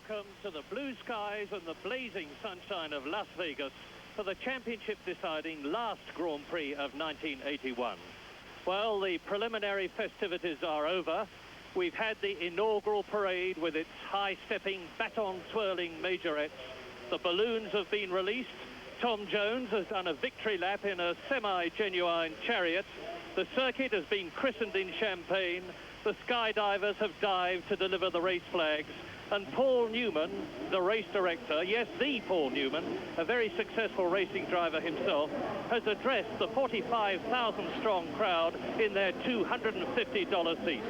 welcome to the blue skies and the blazing sunshine of Las Vegas for the championship deciding last Grand Prix of 1981. Well, the preliminary festivities are over. We've had the inaugural parade with its high-stepping, baton-twirling majorettes. The balloons have been released. Tom Jones has done a victory lap in a semi-genuine chariot. The circuit has been christened in champagne. The skydivers have dived to deliver the race flags. And Paul Newman, the race director, yes, the Paul Newman, a very successful racing driver himself, has addressed the 45,000-strong crowd in their $250 seats.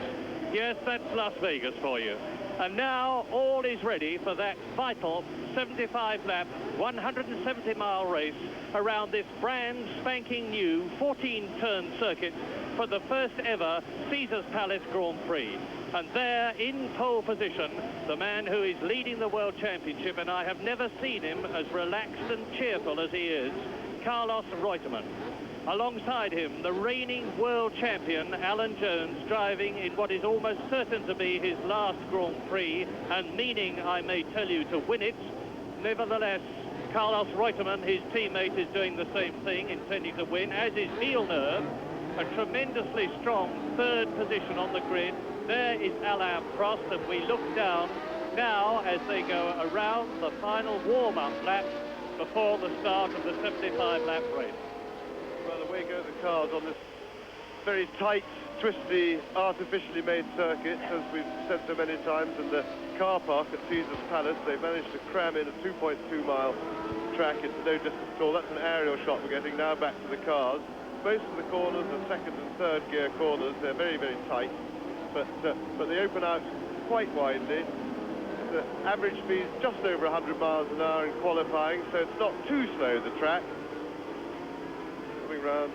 Yes, that's Las Vegas for you. And now all is ready for that vital 75-lap, 170-mile race around this brand spanking new 14-turn circuit for the first ever Caesars Palace Grand Prix. And there, in pole position, the man who is leading the World Championship, and I have never seen him as relaxed and cheerful as he is, Carlos Reutemann. Alongside him, the reigning world champion, Alan Jones, driving in what is almost certain to be his last Grand Prix, and meaning, I may tell you, to win it. Nevertheless, Carlos Reutemann, his teammate, is doing the same thing, intending to win, as is Villeneuve, a tremendously strong third position on the grid. There is Alain Prost, and we look down now as they go around the final warm-up lap before the start of the 75-lap race. Well, away go the cars on this very tight, twisty, artificially made circuit, as we've said so many times, in the car park at Caesars Palace. They've managed to cram in a 2.2-mile track into no distance at all. That's an aerial shot we're getting now back to the cars. Most of the corners are second and third gear corners. They're very, very tight, but they open out quite widely. The average speed is just over 100 miles an hour in qualifying, so it's not too slow, the track. Coming round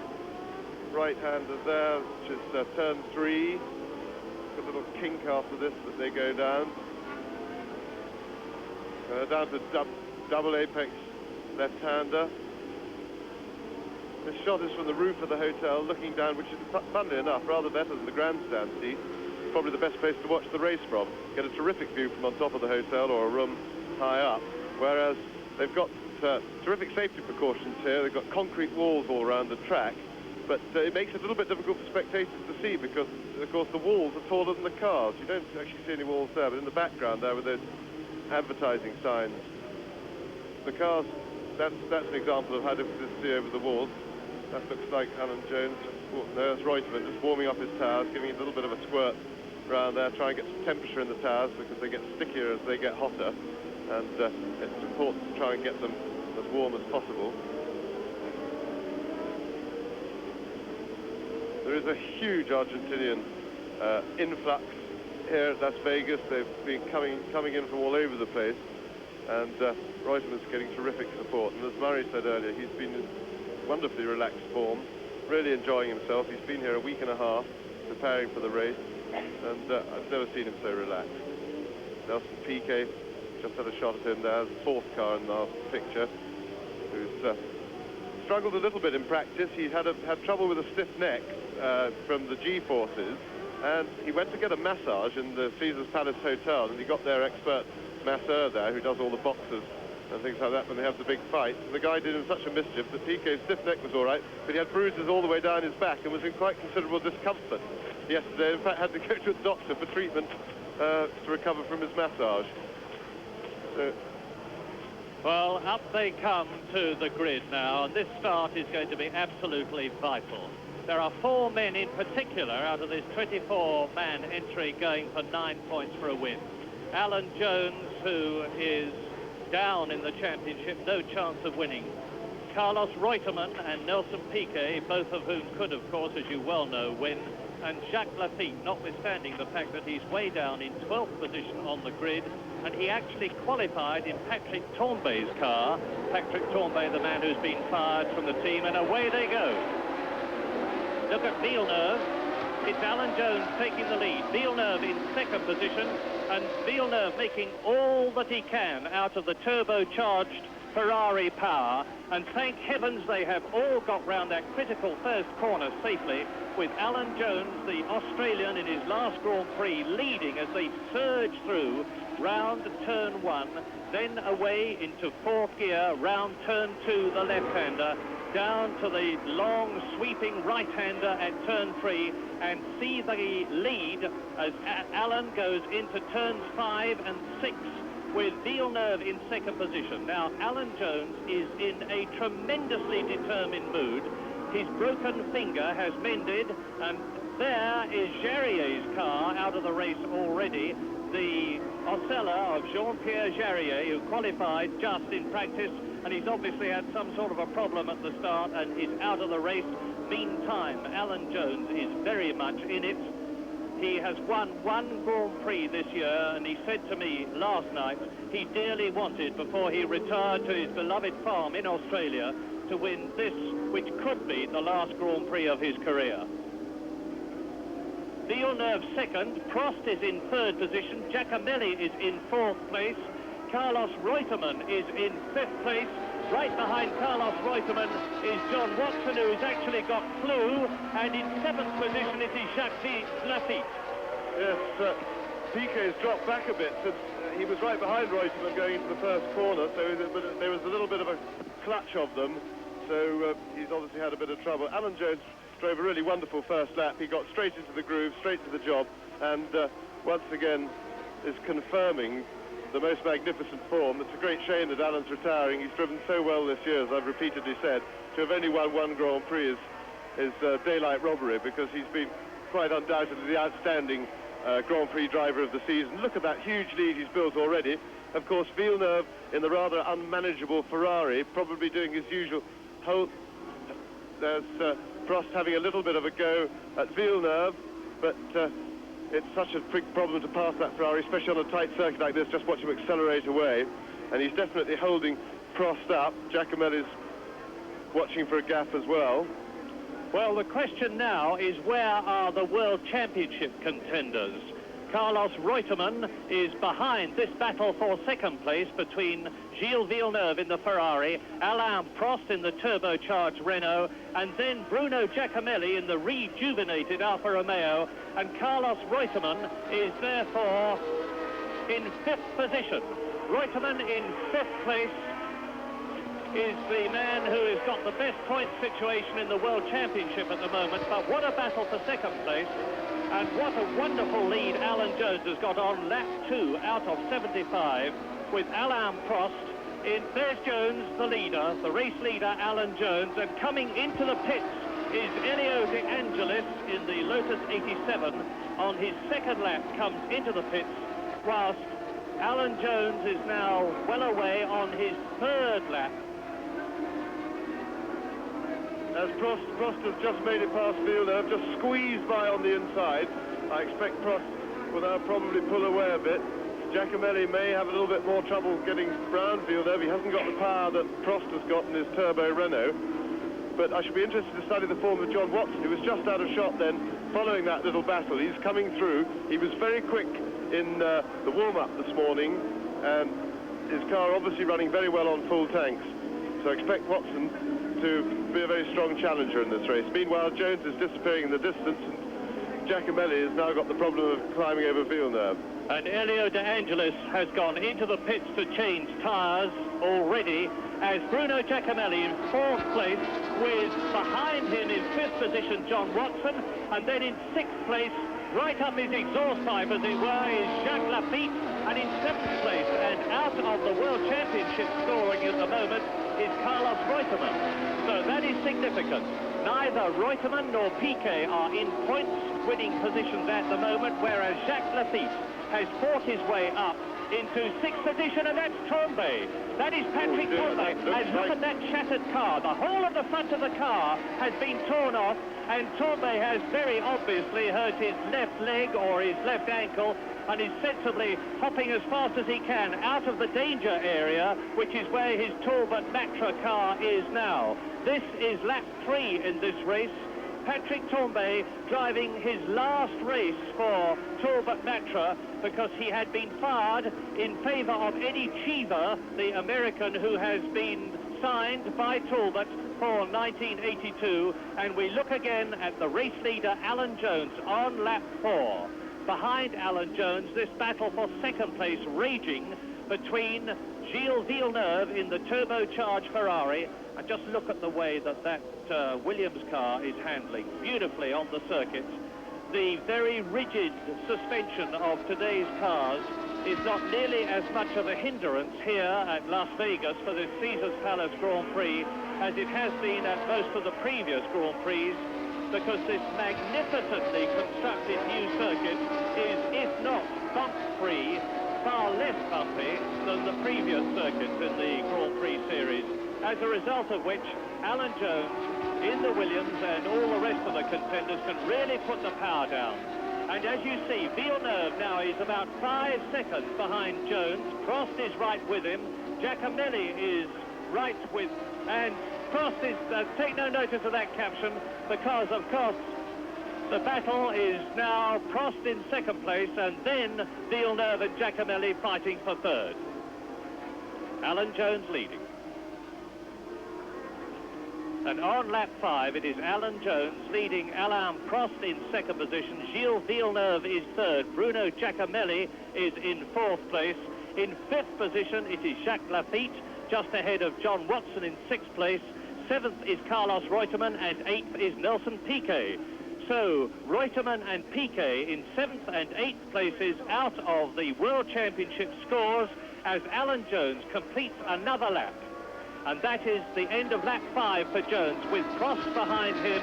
right-hander there, which is turn 3. A little kink after this that they go down. Down to double apex left-hander. This shot is from the roof of the hotel, looking down, which is, funnily enough, rather better than the grandstand seat. Probably the best place to watch the race from. Get a terrific view from on top of the hotel or a room high up. Whereas they've got terrific safety precautions here. They've got concrete walls all around the track. But it makes it a little bit difficult for spectators to see because, of course, the walls are taller than the cars. You don't actually see any walls there, but in the background there with those advertising signs. The cars, that's an example of how difficult it is to see over the walls. That looks like Alan Jones. There's Reutemann just warming up his tires, giving it a little bit of a squirt around there, trying to get some temperature in the tires because they get stickier as they get hotter. And it's important to try and get them as warm as possible. There is a huge Argentinian influx here at Las Vegas. They've been coming in from all over the place, and Reutemann's getting terrific support. And as Murray said earlier, he's been in wonderfully relaxed form, really enjoying himself. He's been here a week and a half preparing for the race, and I've never seen him so relaxed. Nelson Piquet, just had a shot at him there, the fourth car in our picture, who's struggled a little bit in practice. He had trouble with a stiff neck from the G-forces, and he went to get a massage in the Caesars Palace Hotel, and he got their expert masseur there who does all the boxers and things like that when they have the big fight. And the guy did him such a mischief that Piquet's stiff neck was all right, but he had bruises all the way down his back and was in quite considerable discomfort yesterday. In fact, had to go to a doctor for treatment to recover from his massage. So, well, up they come to the grid now, and this start is going to be absolutely vital. There are 4 men in particular out of this 24-man entry going for 9 points for a win. Alan Jones, who is down in the championship, no chance of winning. Carlos Reutemann and Nelson Piquet, both of whom could, of course, as you well know, win. And Jacques Laffite, notwithstanding the fact that he's way down in 12th position on the grid, and he actually qualified in Patrick Tambay's car. Patrick Tambay, the man who's been fired from the team, and away they go. Look at Villeneuve. It's Alan Jones taking the lead. Villeneuve in second position, and Villeneuve making all that he can out of the turbocharged Ferrari power, and thank heavens they have all got round that critical first corner safely, with Alan Jones, the Australian, in his last Grand Prix, leading as they surge through round turn 1, then away into 4th gear, round turn 2, the left-hander, down to the long sweeping right-hander at turn 3, and see the lead as Alan goes into turns 5 and 6, with Villeneuve in second position. Now, Alan Jones is in a tremendously determined mood. His broken finger has mended, and there is Jarrier's car out of the race already. The Osella of Jean-Pierre Jarier, who qualified just in practice, and he's obviously had some sort of a problem at the start and is out of the race. Meantime, Alan Jones is very much in it. He has won one Grand Prix this year, and he said to me last night he dearly wanted, before he retired to his beloved farm in Australia, to win this, which could be the last Grand Prix of his career. Villeneuve second, Prost is in third position, Giacomelli is in fourth place, Carlos Reutemann is in fifth place. Right behind Carlos Reutemann is John Watson, who's actually got flu, and in seventh position it is Jacques Laffite. Yes, Piquet's dropped back a bit since he was right behind Reutemann going into the first corner, so there was a little bit of a clutch of them, so he's obviously had a bit of trouble. Alan Jones drove a really wonderful first lap. He got straight into the groove, straight to the job, and once again is confirming the most magnificent form. It's a great shame that Alan's retiring. He's driven so well this year, as I've repeatedly said. To have only won one Grand Prix is daylight robbery, because he's been quite undoubtedly the outstanding Grand Prix driver of the season. Look at that huge lead he's built already. Of course, Villeneuve in the rather unmanageable Ferrari, probably doing his usual whole... There's Prost having a little bit of a go at Villeneuve, but it's such a big problem to pass that Ferrari, especially on a tight circuit like this. Just watch him accelerate away, and he's definitely holding Prost up. Giacomelli's watching for a gap as well. Well, the question now is, where are the World Championship contenders? Carlos Reutemann is behind this battle for second place between Gilles Villeneuve in the Ferrari, Alain Prost in the turbocharged Renault, and then Bruno Giacomelli in the rejuvenated Alfa Romeo, and Carlos Reutemann is therefore in fifth position. Reutemann in fifth place is the man who has got the best point situation in the World Championship at the moment, but what a battle for second place. And what a wonderful lead Alan Jones has got on lap 2 out of 75, with Alain Prost in. There's Jones, the leader, the race leader, Alan Jones, and coming into the pits is Elio De Angelis in the Lotus 87. On his second lap comes into the pits, whilst Alan Jones is now well away on his third lap. As Prost has just made it past Villeneuve, just squeezed by on the inside. I expect Prost will now probably pull away a bit. Giacomelli may have a little bit more trouble getting round Villeneuve. He hasn't got the power that Prost has got in his turbo Renault. But I should be interested to study the form of John Watson, who was just out of shot then, following that little battle. He's coming through. He was very quick in the warm-up this morning, and his car obviously running very well on full tanks. So I expect Watson to be a very strong challenger in this race. Meanwhile, Jones is disappearing in the distance, and Giacomelli has now got the problem of climbing over Villeneuve. And Elio De Angelis has gone into the pits to change tyres already, as Bruno Giacomelli in fourth place, with behind him in fifth position John Watson, and then in sixth place, right up his exhaust pipe as it were, is Jacques Laffite, and in seventh place and out of the World Championship scoring at the moment is Carlos Reutemann. So that is significant. Neither Reutemann nor Piquet are in points-winning positions at the moment, whereas Jacques Laffite has fought his way up into sixth position, and that's Tambay. That is Patrick Tambay. And look at that shattered car. The whole of the front of the car has been torn off, and Tambay has very obviously hurt his left leg or his left ankle, and is sensibly hopping as fast as he can out of the danger area, which is where his Talbot Matra car is now. This is lap 3 in this race. Patrick Tambay driving his last race for Talbot Matra because he had been fired in favour of Eddie Cheever, the American who has been signed by Talbot for 1982. And we look again at the race leader Alan Jones on lap 4. Behind Alan Jones, this battle for second place raging between Gilles Villeneuve in the turbocharged Ferrari. And just look at the way that Williams car is handling beautifully on the circuit. The very rigid suspension of today's cars is not nearly as much of a hindrance here at Las Vegas for this Caesars Palace Grand Prix as it has been at most of the previous Grand Prix, because this magnificently constructed new circuit is, if not bump-free, far less bumpy than the previous circuits in the Grand Prix series. As a result of which, Alan Jones in the Williams and all the rest of the contenders can really put the power down. And as you see, Villeneuve now is about 5 seconds behind Jones. Prost is right with him. Giacomelli is right with... And Prost is... take no notice of that caption, because, of course, the battle is now Prost in second place, and then Villeneuve and Giacomelli fighting for third. Alan Jones leading. And on lap 5, it is Alan Jones leading Alain Prost in second position. Gilles Villeneuve is third. Bruno Giacomelli is in fourth place. In fifth position, it is Jacques Laffite, just ahead of John Watson in sixth place. Seventh is Carlos Reutemann, and eighth is Nelson Piquet. So, Reutemann and Piquet in seventh and eighth places out of the World Championship scores as Alan Jones completes another lap. And that is the end of lap 5 for Jones, with Prost behind him.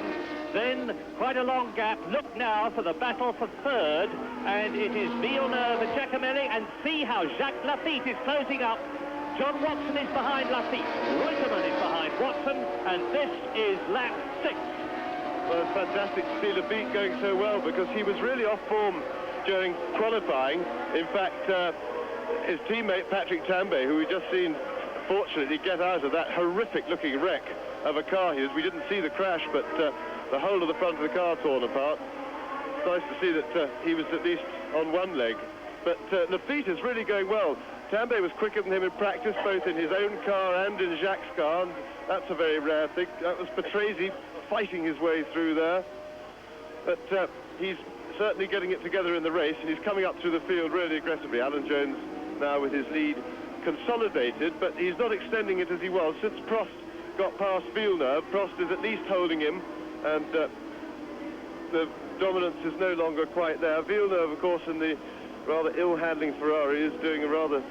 Then quite a long gap. Look now for the battle for third, and it is Villeneuve and Giacomelli, and see how Jacques Laffite is closing up. John Watson is behind Laffite, Reutemann is behind Watson, and this is lap 6. Well, it's fantastic to see Laffite going so well, because he was really off form during qualifying. In fact, his teammate Patrick Tambay, who we just seen fortunately get out of that horrific-looking wreck of a car. We didn't see the crash, but the whole of the front of the car torn apart. It's nice to see that he was at least on one leg. But Laffite is really going well. Tambay was quicker than him in practice, both in his own car and in Jacques' car, and that's a very rare thing. That was Patrese fighting his way through there. But he's certainly getting it together in the race, and he's coming up through the field really aggressively. Alan Jones now with his lead consolidated, but he's not extending it as he was. Since Prost got past Villeneuve, Prost is at least holding him, and the dominance is no longer quite there. Villeneuve, of course, in the rather ill-handling Ferrari, is doing a rather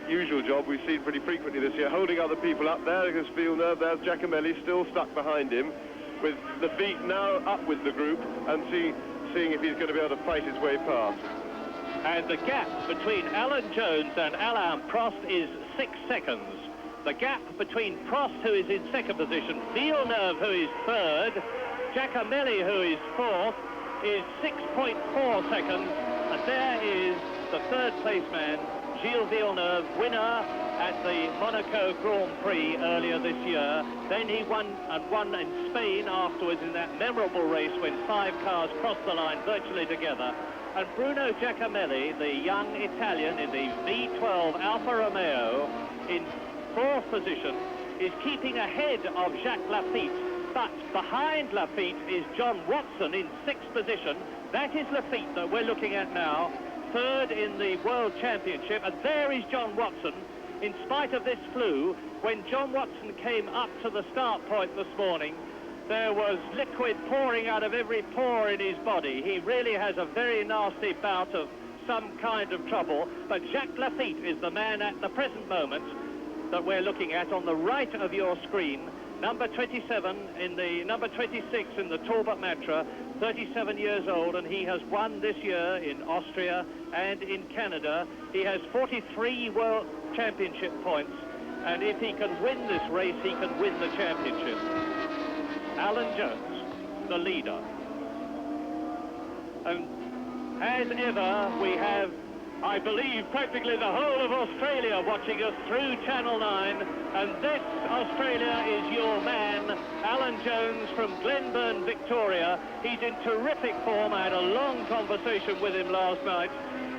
usual job we've seen pretty frequently this year, holding other people up. There is Villeneuve, there's Giacomelli still stuck behind him, with Laffite now up with the group and seeing if he's going to be able to fight his way past. And the gap between Alan Jones and Alain Prost is 6 seconds. The gap between Prost, who is in second position, Villeneuve, who is third, Giacomelli, who is fourth, is 6.4 seconds. And there is the third place man, Gilles Villeneuve, winner at the Monaco Grand Prix earlier this year. Then he won in Spain afterwards in that memorable race when 5 cars crossed the line virtually together. And Bruno Giacomelli, the young Italian in the V12 Alfa Romeo, in fourth position, is keeping ahead of Jacques Laffite. But behind Laffite is John Watson in sixth position. That is Laffite that we're looking at now, third in the World Championship. And there is John Watson. In spite of this flu, when John Watson came up to the start point this morning, there was liquid pouring out of every pore in his body. He really has a very nasty bout of some kind of trouble. But Jacques Laffite is the man at the present moment that we're looking at on the right of your screen. Number 27 in the number 26 in the Talbot Matra, 37 years old, and he has won this year in Austria and in Canada. He has 43 World Championship points, and if he can win this race, he can win the championship. Alan Jones, the leader. And as ever, we have I believe, practically the whole of Australia watching us through Channel 9. And this, Australia, is your man, Alan Jones from Glenburn, Victoria. He's in terrific form. I had a long conversation with him last night.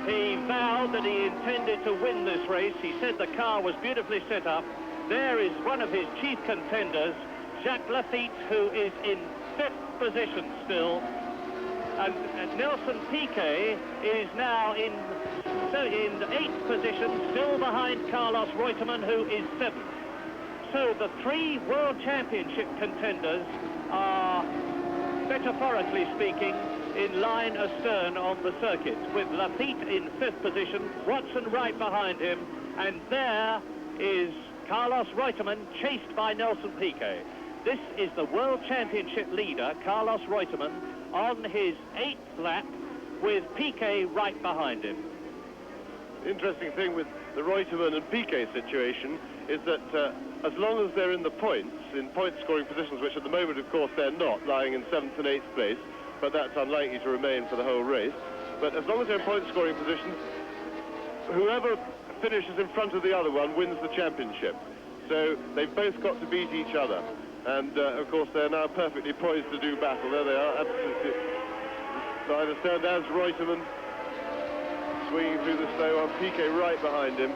He vowed that he intended to win this race. He said the car was beautifully set up. There is one of his chief contenders, Jacques Laffite, who is in 5th position still. And Nelson Piquet is now in 8th position, still behind Carlos Reutemann, who is 7th. So the 3 World Championship contenders are, metaphorically speaking, in line astern on the circuit, with Laffite in 5th position, Watson right behind him, and there is Carlos Reutemann, chased by Nelson Piquet. This is the World Championship leader, Carlos Reutemann, on his 8th lap, with Piquet right behind him. The interesting thing with the Reutemann and Piquet situation is that as long as they're in the points, in point-scoring positions, which at the moment, of course, they're not, lying in 7th and 8th place, but that's unlikely to remain for the whole race. But as long as they're in point-scoring positions, whoever finishes in front of the other one wins the championship. So they've both got to beat each other. And, of course, they're now perfectly poised to do battle. There they are, absolutely. So I understand as Reutemann swinging through the snow on, Piquet right behind him.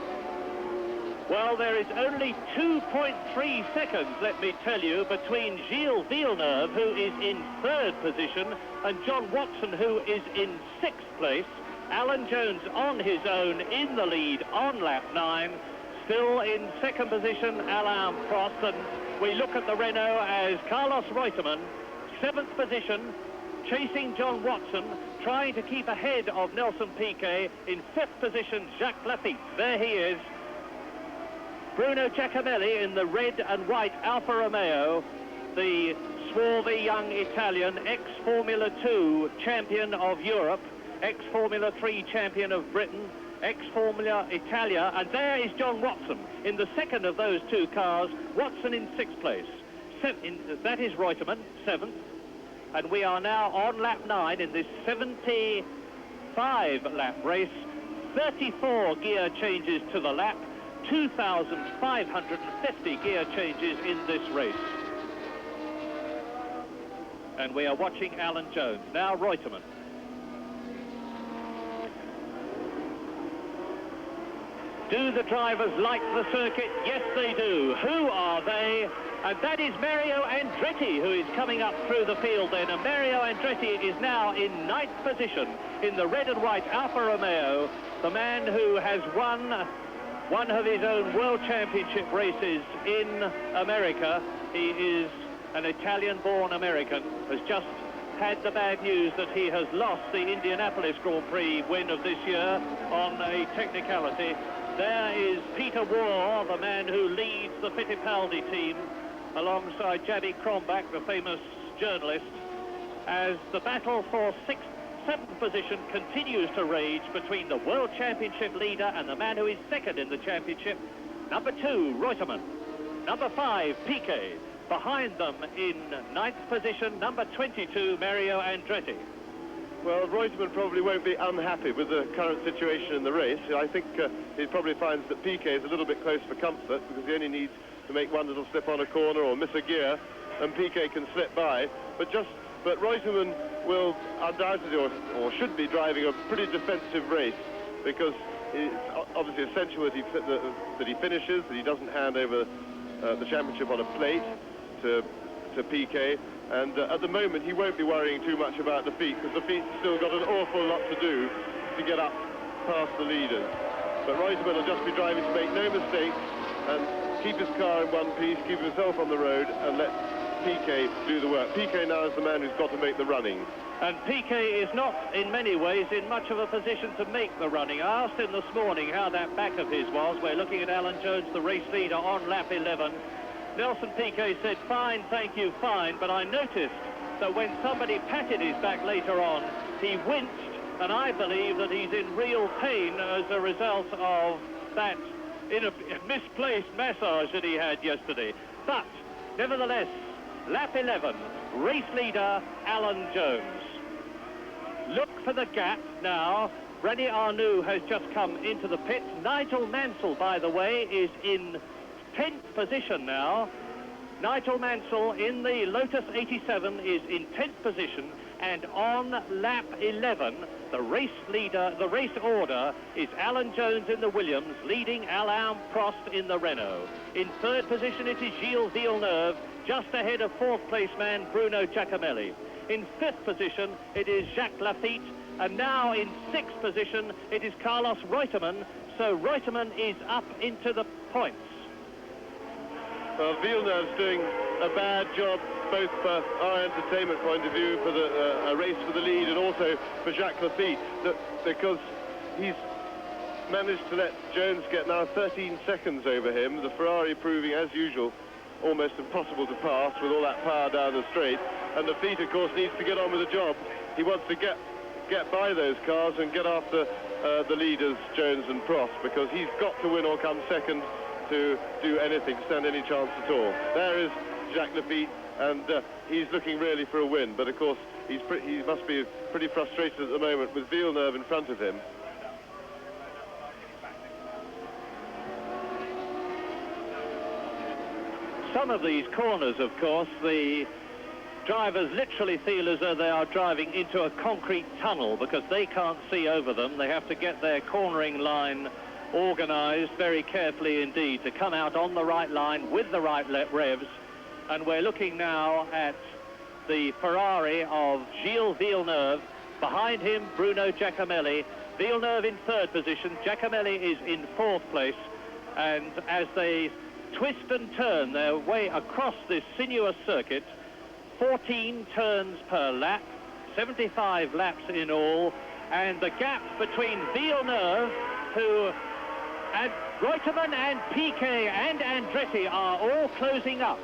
Well, there is only 2.3 seconds, let me tell you, between Gilles Villeneuve, who is in 3rd position, and John Watson, who is in 6th place. Alan Jones on his own in the lead on lap 9. Still in 2nd position, Alain Prost. And we look at the Renault as Carlos Reutemann, 7th position, chasing John Watson, trying to keep ahead of Nelson Piquet. In 5th position, Jacques Laffite. There he is. Bruno Giacomelli in the red and white Alfa Romeo, the swarthy young Italian, ex-Formula 2 champion of Europe, ex-Formula 3 champion of Britain, ex-Formula Italia, and there is John Watson in the second of those 2 cars. Watson in 6th place. That is Reutemann, 7th. And we are now on lap 9 in this 75-lap race. 34 gear changes to the lap. 2,550 gear changes in this race. And we are watching Alan Jones. Now Reutemann. Do the drivers like the circuit? Yes, they do. Who are they? And that is Mario Andretti, who is coming up through the field then. And Mario Andretti is now in 9th position in the red and white Alfa Romeo. The man who has won one of his own World Championship races in America. He is an Italian-born American, has just had the bad news that he has lost the Indianapolis Grand Prix win of this year on a technicality. There is Peter Warr, the man who leads the Fittipaldi team, alongside Jaddy Krombach, the famous journalist, as the battle for 7th position continues to rage between the World Championship leader and the man who is 2nd in the championship. Number 2, Reutemann. Number 5, Piquet. Behind them in 9th position, number 22, Mario Andretti. Well, Reutemann probably won't be unhappy with the current situation in the race. I think he probably finds that Piquet is a little bit close for comfort, because he only needs to make one little slip on a corner or miss a gear, and Piquet can slip by. But Reutemann will undoubtedly, or should be, driving a pretty defensive race, because it's obviously essential that he finishes, that he doesn't hand over the championship on a plate to Piquet. And at the moment, he won't be worrying too much about Laffite, because Laffite's still got an awful lot to do to get up past the leaders. But Reutemann will just be driving to make no mistakes and keep his car in one piece, keep himself on the road, and let Piquet do the work. Piquet now is the man who's got to make the running. And Piquet is not, in many ways, in much of a position to make the running. I asked him this morning how that back of his was. We're looking at Alan Jones, the race leader, on lap 11. Nelson Piquet said, fine, thank you, fine, but I noticed that when somebody patted his back later on, he winced, and I believe that he's in real pain as a result of that misplaced massage that he had yesterday. But, nevertheless, lap 11, race leader Alan Jones. Look for the gap now. René Arnoux has just come into the pits. Nigel Mansell, by the way, is in 10th position now. Nigel Mansell in the Lotus 87 is in 10th position, and on lap 11, the race leader, the race order is Alan Jones in the Williams, leading Alain Prost in the Renault. In 3rd position, it is Gilles Villeneuve, just ahead of 4th place man Bruno Giacomelli. In 5th position, it is Jacques Laffite, and now in 6th position, it is Carlos Reutemann. So Reutemann is up into the points. Villeneuve's doing a bad job, both for our entertainment point of view, for the a race for the lead, and also for Jacques Laffite, because he's managed to let Jones get now 13 seconds over him. The Ferrari proving, as usual, almost impossible to pass with all that power down the straight. And Laffite, of course, needs to get on with the job. He wants to get by those cars and get after the leaders, Jones and Prost, because he's got to win or come second to do anything, stand any chance at all. There is Jacques Laffite, and he's looking really for a win, but of course he must be pretty frustrated at the moment with Villeneuve in front of him. Some of these corners, of course, the drivers literally feel as though they are driving into a concrete tunnel because they can't see over them. They have to get their cornering line organised very carefully indeed to come out on the right line with the right revs. And we're looking now at the Ferrari of Gilles Villeneuve. Behind him, Bruno Giacomelli. Villeneuve in 3rd position. Giacomelli is in 4th place. And as they twist and turn their way across this sinuous circuit, 14 turns per lap, 75 laps in all, and the gap between Villeneuve, and Reutemann and Piquet and Andretti are all closing up.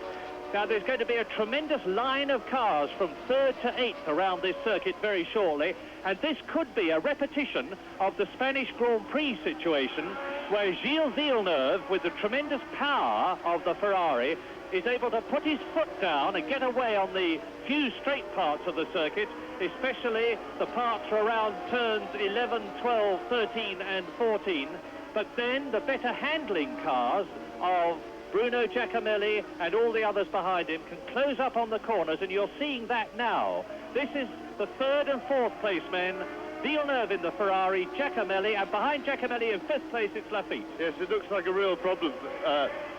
Now there's going to be a tremendous line of cars from 3rd to 8th around this circuit very shortly, and this could be a repetition of the Spanish Grand Prix situation where Gilles Villeneuve, with the tremendous power of the Ferrari, is able to put his foot down and get away on the few straight parts of the circuit, especially the parts around turns 11, 12, 13 and 14. But then the better handling cars of Bruno Giacomelli and all the others behind him can close up on the corners, and you're seeing that now. This is the 3rd and 4th place men, Villeneuve in the Ferrari, Giacomelli, and behind Giacomelli in 5th place it's Laffite. Yes, it looks like a real problem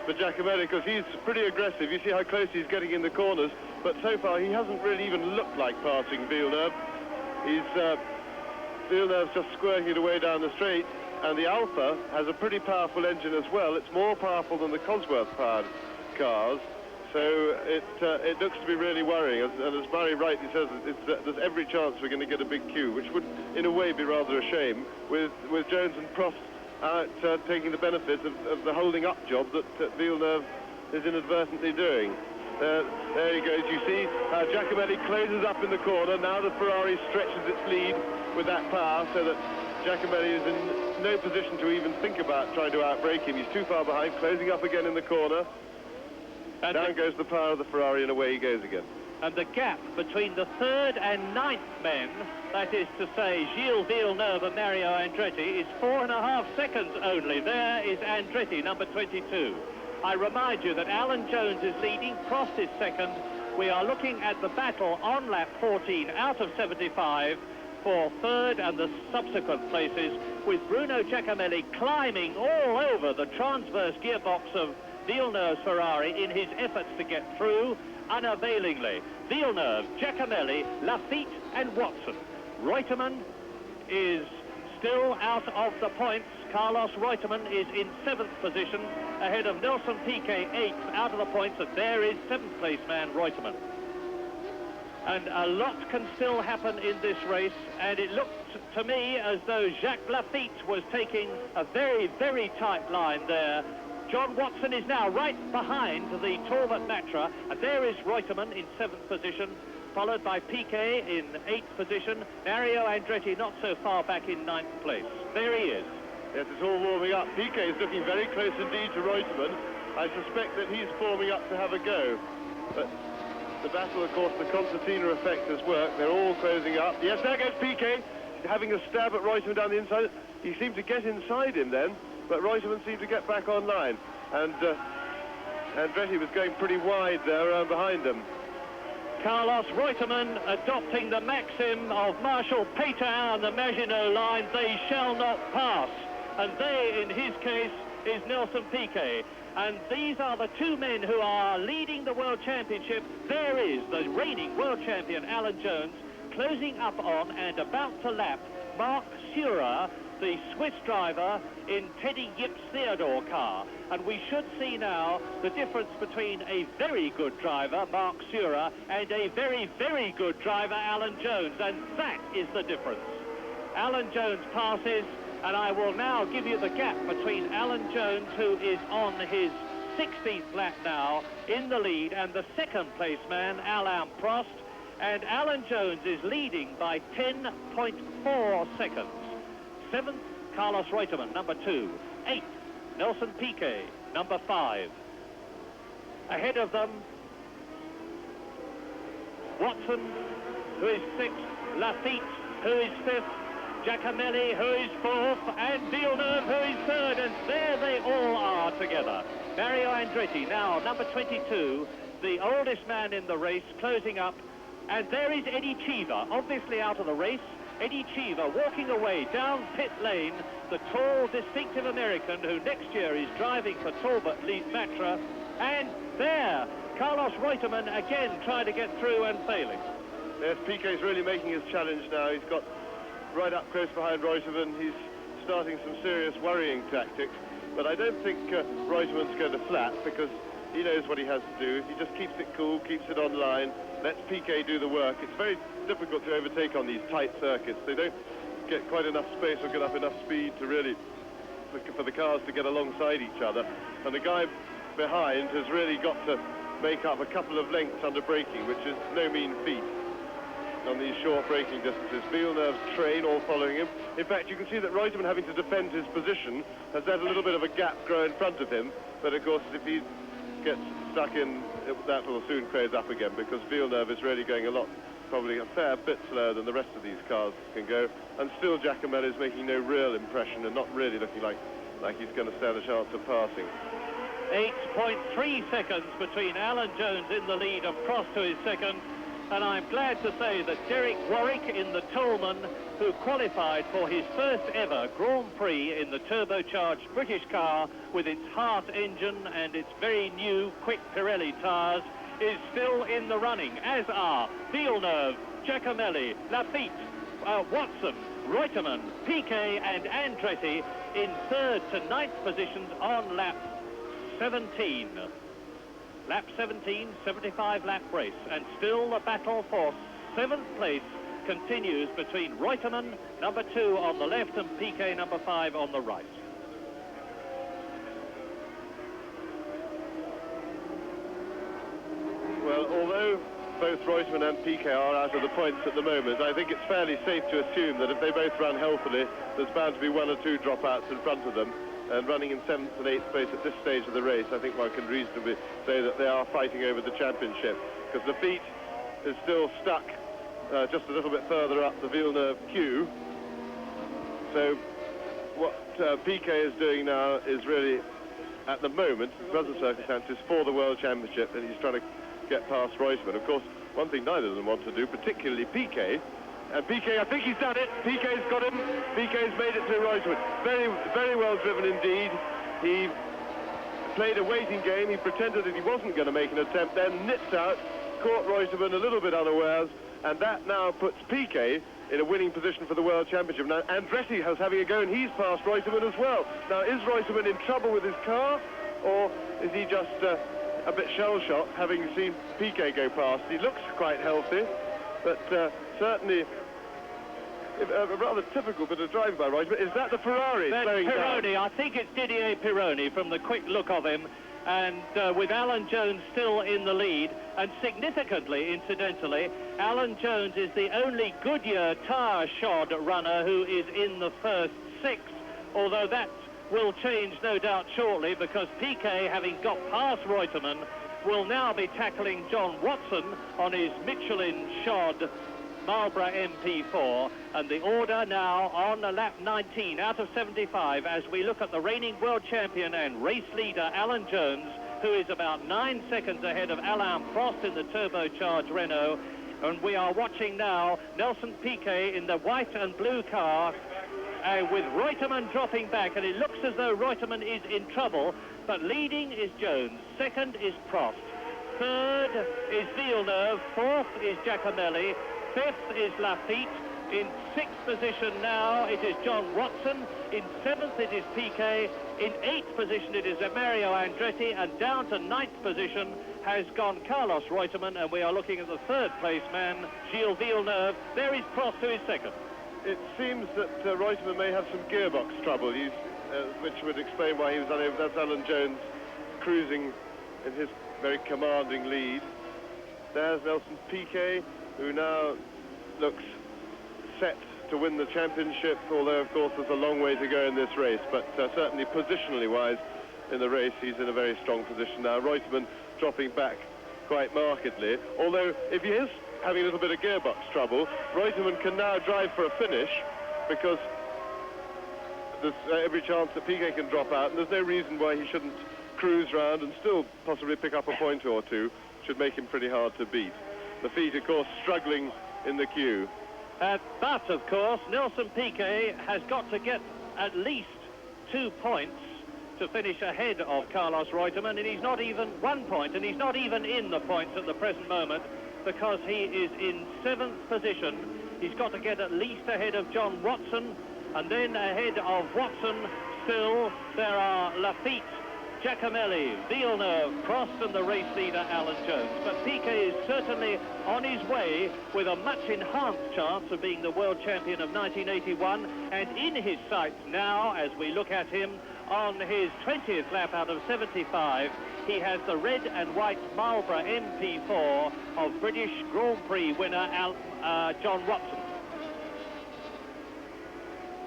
for Giacomelli, because he's pretty aggressive. You see how close he's getting in the corners, but so far he hasn't really even looked like passing Villeneuve. Villeneuve's just squirting it away down the straight, and the Alfa has a pretty powerful engine as well. It's more powerful than the Cosworth-powered cars, so it looks to be really worrying. And as Barry rightly says, there's every chance we're going to get a big queue, which would, in a way, be rather a shame, with Jones and Prost out taking the benefit of the holding-up job that Villeneuve is inadvertently doing. There he goes. You see Giacomelli closes up in the corner. Now the Ferrari stretches its lead with that power, so that Giacomelli is in no position to even think about trying to outbrake him. He's too far behind, closing up again in the corner. And down goes the power of the Ferrari, and away he goes again. And the gap between the 3rd and 9th men, that is to say Gilles Villeneuve and Mario Andretti, is 4.5 seconds only. There is Andretti, number 22. I remind you that Alan Jones is leading, Prost is second. We are looking at the battle on lap 14 out of 75 for 3rd and the subsequent places, with Bruno Giacomelli climbing all over the transverse gearbox of Villeneuve's Ferrari in his efforts to get through, unavailingly. Villeneuve, Giacomelli, Laffite and Watson. Reutemann is still out of the points. Carlos Reutemann is in 7th position, ahead of Nelson Piquet, 8th, out of the points, and there is 7th place man Reutemann. And a lot can still happen in this race, and it looked to me as though Jacques Laffite was taking a very, very tight line there. John Watson is now right behind the Talbot Matra, and there is Reutemann in 7th position, followed by Piquet in 8th position. Mario Andretti not so far back in 9th place. There he is. Yes, it's all warming up. Piquet is looking very close indeed to Reutemann. I suspect that he's forming up to have a go. But the battle, of course, the concertina effect has worked. They're all closing up. Yes, there goes Piquet. having a stab at Reutemann down the inside. He seemed to get inside him then, but Reutemann seemed to get back online. And Andretti was going pretty wide there around behind him. Carlos Reutemann adopting the maxim of Marshal Pétain and the Maginot Line, they shall not pass. And they, in his case, is Nelson Piquet. And these are the two men who are leading the World Championship. There is the reigning World Champion, Alan Jones, closing up on and about to lap Marc Surer, the Swiss driver in Teddy Yip's Theodore car. And we should see now the difference between a very good driver, Marc Surer, and a very, very good driver, Alan Jones. And that is the difference. Alan Jones passes, and I will now give you the gap between Alan Jones, who is on his 16th lap now, in the lead, and the second place man, Alain Prost. And Alan Jones is leading by 10.4 seconds. 7th, Carlos Reutemann, number 2. 8th, Nelson Piquet, number 5. Ahead of them, Watson, who is 6th, Lafitte, who is 5th, Giacomelli, who is 4th, and Villeneuve, who is 3rd, and there they all are together. Mario Andretti, now number 22, the oldest man in the race, closing up, and there is Eddie Cheever, obviously out of the race. Eddie Cheever walking away down pit lane, the tall, distinctive American who next year is driving for Talbot Lead Matra. And there, Carlos Reutemann again trying to get through and failing. Yes, Piquet's really making his challenge now. He's got right up close behind Reutemann. He's starting some serious worrying tactics. But I don't think Reutemann's going to flat, because he knows what he has to do. He just keeps it cool, keeps it on line, lets Piquet do the work. It's very difficult to overtake on these tight circuits. They don't get quite enough space or get up enough speed to really, for the cars to get alongside each other. And the guy behind has really got to make up a couple of lengths under braking, which is no mean feat on these short braking distances. Villeneuve's train all following him. In fact, you can see that Reutemann, having to defend his position, has let a little bit of a gap grow in front of him. But of course, if he gets stuck in, that will soon close up again, because Villeneuve is really going a lot, probably a fair bit slower than the rest of these cars can go. And still Giacomelli is making no real impression and not really looking like he's going to stand a chance of passing. 8.3 seconds between Alan Jones in the lead and Prost, who is second. And I'm glad to say that Derek Warwick in the Toleman, who qualified for his first ever Grand Prix in the turbocharged British car with its Hart engine and its very new quick Pirelli tyres, is still in the running, as are Villeneuve, Giacomelli, Lafitte, Watson, Reutemann, Piquet and Andretti in 3rd to 9th positions on lap 17. Lap 17, 75-lap race, and still the battle for 7th place continues between Reutemann, number 2 on the left, and Piquet, number 5 on the right. Well, although both Reutemann and Piquet are out of the points at the moment, I think it's fairly safe to assume that if they both run healthily, there's bound to be 1 or 2 dropouts in front of them. And running in 7th and 8th place at this stage of the race, I think one can reasonably say that they are fighting over the championship, because Lafitte is still stuck just a little bit further up the Villeneuve queue. So what Piquet is doing now is really, at the moment, present circumstances, for the World Championship, and he's trying to get past Reutemann. Of course, one thing neither of them want to do, particularly Piquet. And Piquet, I think he's done it. Piquet's got him. Piquet's made it to Reutemann. Very, very well driven indeed. He played a waiting game. He pretended that he wasn't going to make an attempt, then nipped out, caught Reutemann a little bit unawares, and that now puts Piquet in a winning position for the World Championship. Now, Andretti is having a go, and he's passed Reutemann as well. Now, is Reutemann in trouble with his car, or is he just a bit shell-shocked, having seen Piquet go past? He looks quite healthy, but certainly a rather typical bit of driving by Reutemann. Is that the Ferrari? That's Pironi. I think it's Didier Pironi from the quick look of him. And with Alan Jones still in the lead, and significantly, incidentally, Alan Jones is the only Goodyear tyre shod runner who is in the first 6, although that will change no doubt shortly, because Piquet, having got past Reutemann, will now be tackling John Watson on his Michelin shod Marlborough MP4, and the order now on lap 19 out of 75 as we look at the reigning world champion and race leader Alan Jones, who is about 9 seconds ahead of Alain Prost in the turbocharged Renault. And we are watching now Nelson Piquet in the white and blue car, with Reutemann dropping back, and it looks as though Reutemann is in trouble, but leading is Jones, second is Prost, third is Villeneuve, fourth is Giacomelli, fifth is Lafitte, in sixth position now it is John Watson, in seventh it is Piquet, in eighth position it is Mario Andretti, and down to ninth position has gone Carlos Reutemann, and we are looking at the third place man, Gilles Villeneuve. There is Prost, who is second. It seems that Reutemann may have some gearbox trouble, which would explain why he was unable. That's Alan Jones cruising in his very commanding lead. There's Nelson Piquet, who now looks set to win the championship, although of course there's a long way to go in this race, but certainly positionally wise in the race he's in a very strong position now. Reutemann dropping back quite markedly, although if he is having a little bit of gearbox trouble, Reutemann can now drive for a finish, because there's every chance that Piquet can drop out, and there's no reason why he shouldn't cruise round and still possibly pick up a point or two. Should make him pretty hard to beat. Lafitte, of course, struggling in the queue. But, of course, Nelson Piquet has got to get at least 2 points to finish ahead of Carlos Reutemann, and he's not even 1 point, and he's not even in the points at the present moment, because he is in 7th position. He's got to get at least ahead of John Watson, and then ahead of Watson still there are Lafitte, Giacomelli, Villeneuve, Prost, and the race leader Alan Jones. But Piquet is certainly on his way with a much enhanced chance of being the world champion of 1981, and in his sights now as we look at him on his 20th lap out of 75. He has the red and white Marlborough MP4 of British Grand Prix winner John Watson.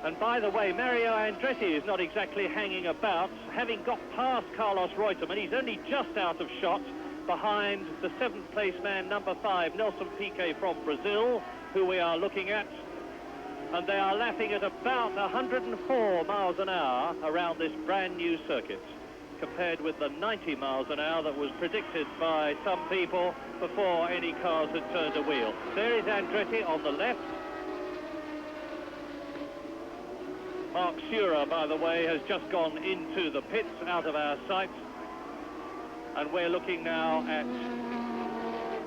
And by the way, Mario Andretti is not exactly hanging about. Having got past Carlos Reutemann, he's only just out of shot behind the 7th place man, number 5, Nelson Piquet from Brazil, who we are looking at. And they are lapping at about 104 miles an hour around this brand new circuit, compared with the 90 miles an hour that was predicted by some people before any cars had turned a wheel. There is Andretti on the left. Mark Surer, by the way, has just gone into the pits out of our sight. And we're looking now at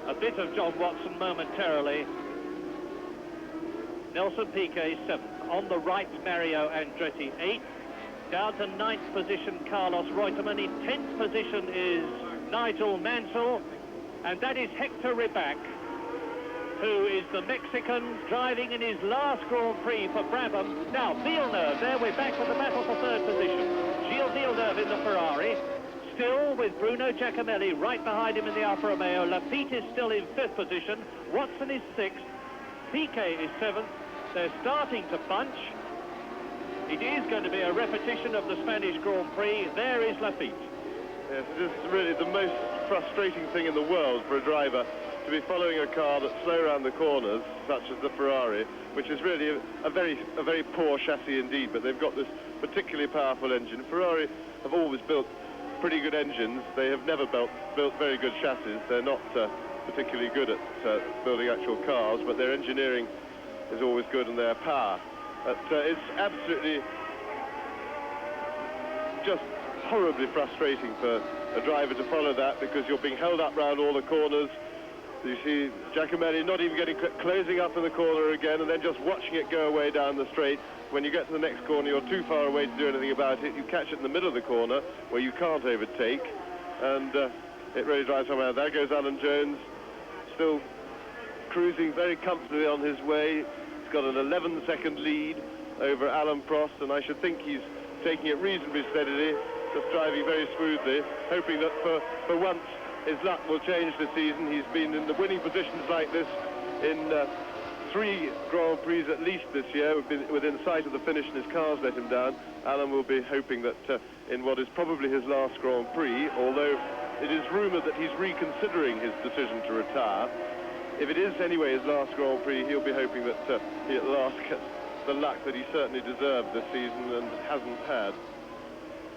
a bit of John Watson momentarily. Nelson Piquet 7th. On the right, Mario Andretti 8th. Down to 9th position, Carlos Reutemann. In 10th position is Nigel Mansell. And that is Hector Ribac, who is the Mexican driving in his last Grand Prix for Brabham. Now, Villeneuve, there we're back with the battle for 3rd position. Gilles Villeneuve in the Ferrari, still with Bruno Giacomelli right behind him in the Alfa Romeo. Lafitte is still in 5th position. Watson is 6th. Piquet is 7th. They're starting to bunch. It is going to be a repetition of the Spanish Grand Prix. There is Lafitte. Yes, it is really the most frustrating thing in the world for a driver to be following a car that's slow around the corners, such as the Ferrari, which is really a very poor chassis indeed, but they've got this particularly powerful engine. Ferrari have always built pretty good engines. They have never built very good chassis. They're not particularly good at building actual cars, but their engineering is always good and their power. But it's absolutely just horribly frustrating for a driver to follow that, because you're being held up round all the corners. You see Giacomelli not even closing up in the corner again, and then just watching it go away down the straight. When you get to the next corner, you're too far away to do anything about it. You catch it in the middle of the corner where you can't overtake, and it really drives home out. There goes Alan Jones, still cruising very comfortably on his way. He's got an 11-second lead over Alain Prost, and I should think he's taking it reasonably steadily, just driving very smoothly, hoping that for once his luck will change this season. He's been in the winning positions like this in 3 Grand Prix at least this year. We've been within sight of the finish and his car's let him down. Alan will be hoping that in what is probably his last Grand Prix, although it is rumoured that he's reconsidering his decision to retire, if it is anyway his last Grand Prix, he'll be hoping that he at last gets the luck that he certainly deserved this season and hasn't had.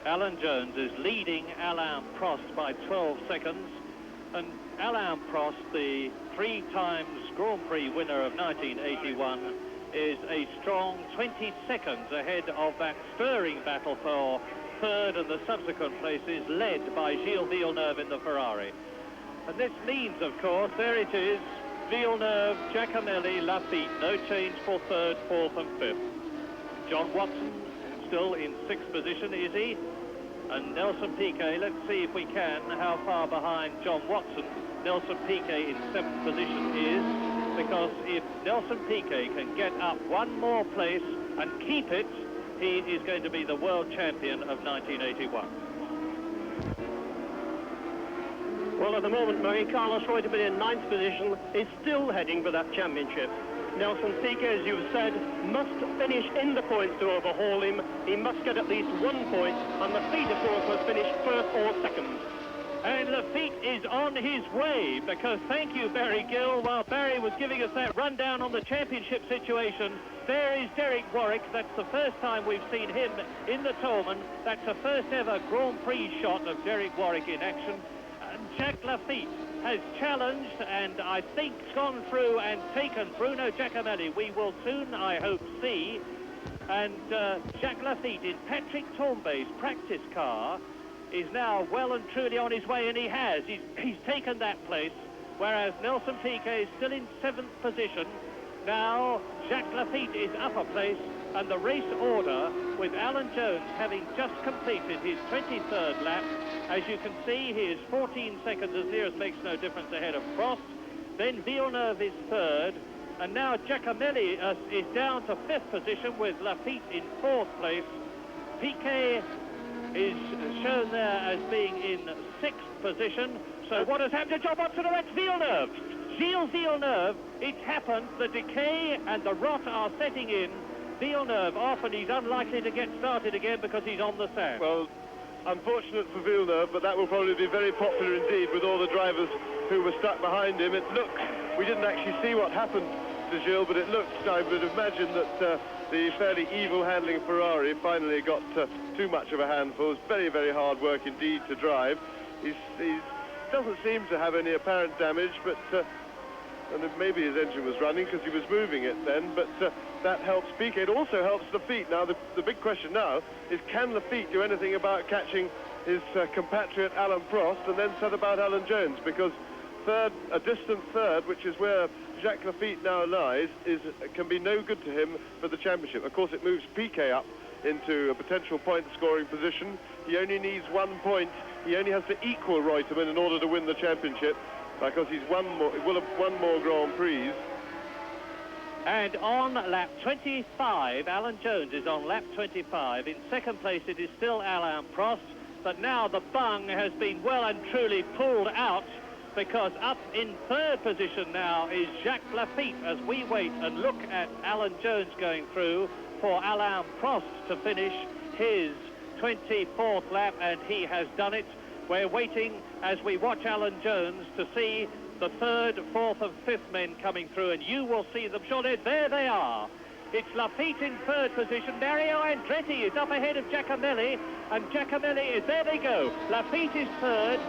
Alan Jones is leading Alain Prost by 12 seconds, and Alain Prost, the 3 times Grand Prix winner of 1981, is a strong 20 seconds ahead of that stirring battle for third and the subsequent places, led by Gilles Villeneuve in the Ferrari. And this means, of course, there it is, Villeneuve, Giacomelli, Laffite, no change for third, fourth and fifth. John Watson still in 6th position, is he? And Nelson Piquet, let's see if we can, how far behind John Watson Nelson Piquet in 7th position is, because if Nelson Piquet can get up one more place and keep it, he is going to be the world champion of 1981. Well, at the moment, Murray, Carlos Reutemann in 9th position is still heading for that championship. Nelson Piquet, as you've said, must finish in the points to overhaul him. He must get at least 1 point, and Laffite, of course, must finish first or second. And Laffite is on his way, because thank you, Barry Gill. While Barry was giving us that rundown on the championship situation, there is Derek Warwick. That's the first time we've seen him in the Toleman. That's the first ever Grand Prix shot of Derek Warwick in action. And Jacques Laffite has challenged and I think gone through and taken Bruno Giacomelli. We will soon, I hope, see. And Jacques Laffite in Patrick Tombé's practice car is now well and truly on his way, and he has. He's taken that place, whereas Nelson Piquet is still in 7th position. Now Jacques Laffite is up a place, and the race order with Alan Jones having just completed his 23rd lap. As you can see, he is 14 seconds, as near as makes no difference, ahead of Prost. Then Villeneuve is 3rd, and now Giacomelli is down to 5th position with Laffite in 4th place. Piquet is shown there as being in 6th position. So what has happened to John Watson? Oh, it's Villeneuve. Gilles Villeneuve. It's happened. The decay and the rot are setting in. Villeneuve off, and he's unlikely to get started again because he's on the sand. Well, unfortunate for Villeneuve, but that will probably be very popular indeed with all the drivers who were stuck behind him. It looks, we didn't actually see what happened to Gilles, but it looks, I would imagine that the fairly evil handling Ferrari finally got too much of a handful. It's very, very hard work indeed to drive. He doesn't seem to have any apparent damage, but and maybe his engine was running because he was moving it then, but that helps Piquet. It also helps Laffite. Now, the big question now is, can Laffite do anything about catching his compatriot Alain Prost and then set about Alan Jones? Because a distant third, which is where Jacques Laffite now lies, can be no good to him for the championship. Of course, it moves Piquet up into a potential point-scoring position. He only needs 1 point. He only has to equal Reutemann in order to win the championship, because he will have won more Grand Prix. And on lap 25, Alan Jones is on lap 25. In 2nd place, it is still Alain Prost, but now the bung has been well and truly pulled out, because up in 3rd position now is Jacques Laffite, as we wait and look at Alan Jones going through for Alain Prost to finish his 24th lap, and he has done it. We're waiting as we watch Alan Jones to see the 3rd, 4th and 5th men coming through, and you will see them shortly. There they are. It's Laffite in 3rd position. Mario Andretti is up ahead of Giacomelli, and Giacomelli is, there they go. Laffite is 3rd.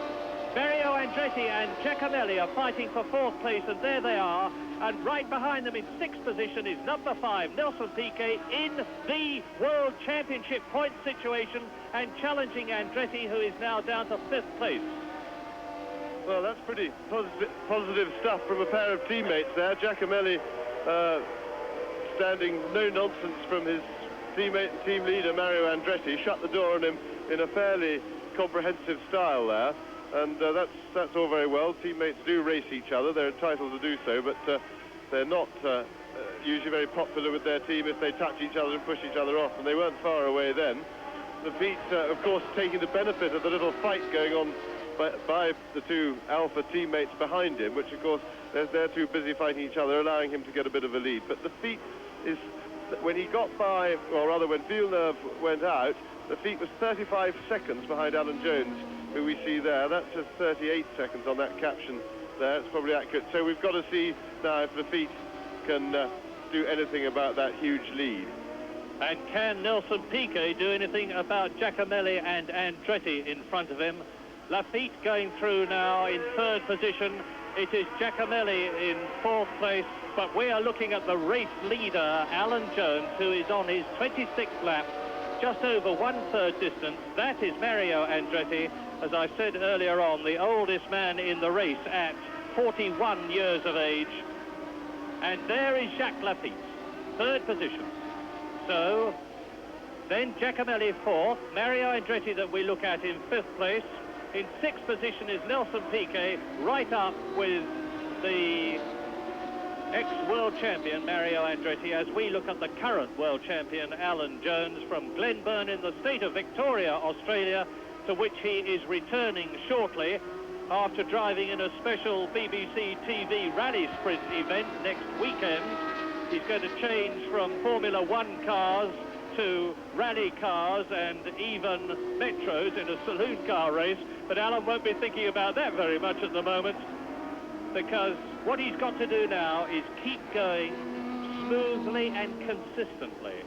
Mario Andretti and Giacomelli are fighting for 4th place, and there they are. And right behind them in 6th position is number 5, Nelson Piquet, in the World Championship point situation and challenging Andretti, who is now down to 5th place. Well, that's pretty positive stuff from a pair of teammates there. Giacomelli standing no nonsense from his teammate and team leader, Mario Andretti, shut the door on him in a fairly comprehensive style there. And that's all very well. Teammates do race each other. They're entitled to do so, but they're not usually very popular with their team if they touch each other and push each other off, and they weren't far away then. Laffite, of course, taking the benefit of the little fight going on by the 2 Alpha teammates behind him, which, of course, they're too busy fighting each other, allowing him to get a bit of a lead. But Laffite is, when he got by, or rather when Villeneuve went out, Laffite was 35 seconds behind Alan Jones, who we see there. That's just 38 seconds on that caption there. It's probably accurate. So we've got to see now if Lafitte can do anything about that huge lead. And can Nelson Piquet do anything about Giacomelli and Andretti in front of him? Lafitte going through now in third position. It is Giacomelli in fourth place, but we are looking at the race leader, Alan Jones, who is on his 26th lap, just over 1/3 distance. That is Mario Andretti, as I said earlier on, the oldest man in the race at 41 years of age. And there is Jacques Lafitte, third position. So, then Giacomelli fourth, Mario Andretti that we look at in fifth place. In sixth position is Nelson Piquet, right up with the ex-world champion Mario Andretti, as we look at the current world champion Alan Jones from Glenburn in the state of Victoria, Australia, to which he is returning shortly after driving in a special BBC TV rally sprint event next weekend. He's going to change from Formula One cars to rally cars and even metros in a saloon car race, but Alan won't be thinking about that very much at the moment, because what he's got to do now is keep going smoothly and consistently,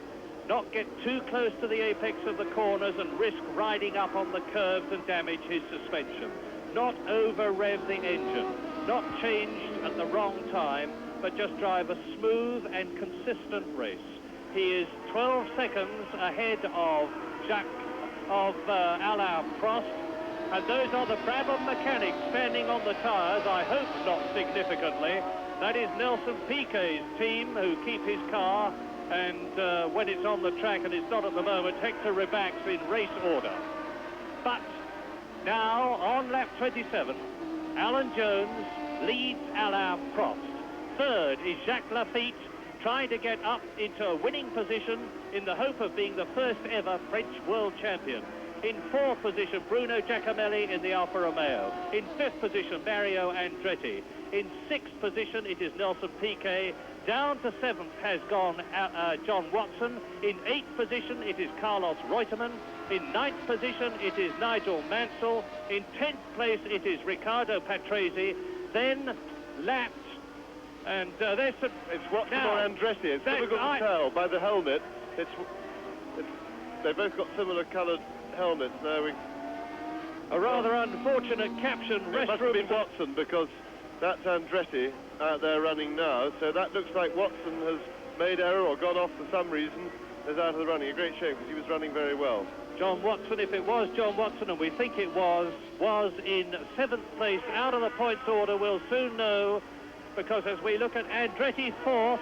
not get too close to the apex of the corners and risk riding up on the curves and damage his suspension, not over-rev the engine, not change at the wrong time, but just drive a smooth and consistent race. He is 12 seconds ahead of Alain Prost, and those are the Brabham mechanics standing on the tyres, I hope not significantly. That is Nelson Piquet's team who keep his car, and when it's on the track, and it's not at the moment, Hector Rybak's in race order. But now, on lap 27, Alan Jones leads Alain Prost. Third is Jacques Lafitte, trying to get up into a winning position in the hope of being the first ever French world champion. In fourth position, Bruno Giacomelli in the Alfa Romeo. In fifth position, Mario Andretti. In sixth position, it is Nelson Piquet. Down to seventh has gone John Watson. In eighth position, it is Carlos Reutemann. In ninth position, it is Nigel Mansell. In 10th place, it is Riccardo Patrese. Then lapped, and there's some... It's Watson or Andretti. It's difficult to tell by the helmet. They've both got similar coloured helmets. There a rather unfortunate caption. It must have been Watson, because that's Andretti out there running now. So that looks like Watson has made error or gone off for some reason, is out of the running. A great shame, because he was running very well. John Watson, if it was John Watson, and we think it was in 7th place out of the points order. We'll soon know, because as we look at Andretti 4th,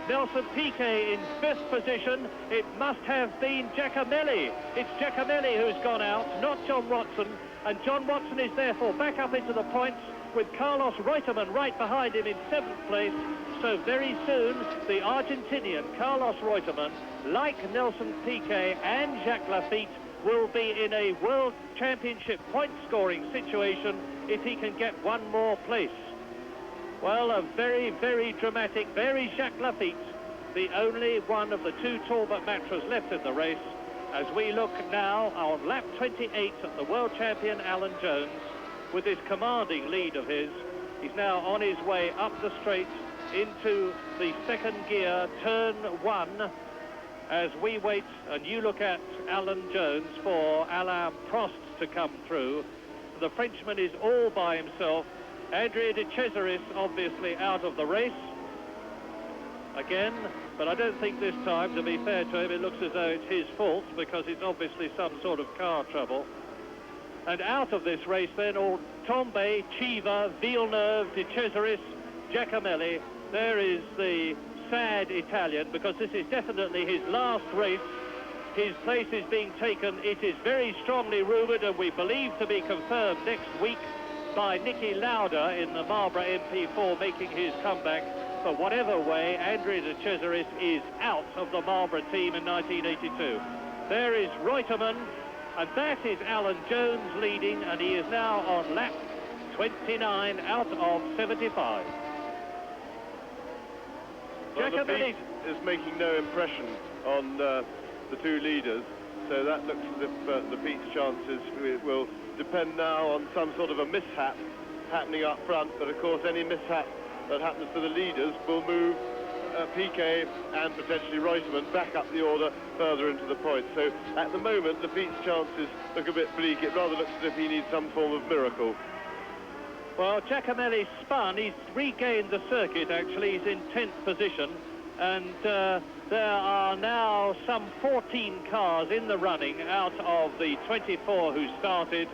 Nelson Piquet in 5th position, it must have been Giacomelli. It's Giacomelli who's gone out, not John Watson, and John Watson is therefore back up into the points with Carlos Reutemann right behind him in 7th place. So very soon, the Argentinian Carlos Reutemann, like Nelson Piquet and Jacques Lafitte, will be in a World Championship point-scoring situation if he can get one more place. Well, a very, very dramatic, very Jacques Lafitte, the only one of the two Talbot Matras left in the race, as we look now on lap 28 at the world champion Alan Jones, with this commanding lead of his. He's now on his way up the straight into the second gear, turn 1, as we wait and you look at Alan Jones for Alain Prost to come through. The Frenchman is all by himself. Andrea de Cesaris obviously out of the race again, but I don't think this time, to be fair to him, it looks as though it's his fault, because it's obviously some sort of car trouble. And out of this race then, all Tombe, Chiva, Villeneuve, de Cesaris, Giacomelli. There is the sad Italian, because this is definitely his last race. His place is being taken, it is very strongly rumoured, and we believe to be confirmed next week, by Niki Lauda in the Marlboro MP4 making his comeback. But whatever way, Andrea de Cesaris is out of the Marlboro team in 1982. There is Reutemann, and that is Alan Jones leading, and he is now on lap 29 out of 75. Well, Lafitte is making no impression on the two leaders, so that looks as if Lafitte's chances will depend now on some sort of a mishap happening up front, but of course any mishap that happens to the leaders will move Piquet and potentially Reutemann back up the order further into the points. So at the moment, Laffite's chances look a bit bleak. It rather looks as if he needs some form of miracle. Well, Giacomelli spun. He's regained the circuit, actually. He's in 10th position. And there are now some 14 cars in the running out of the 24 who started,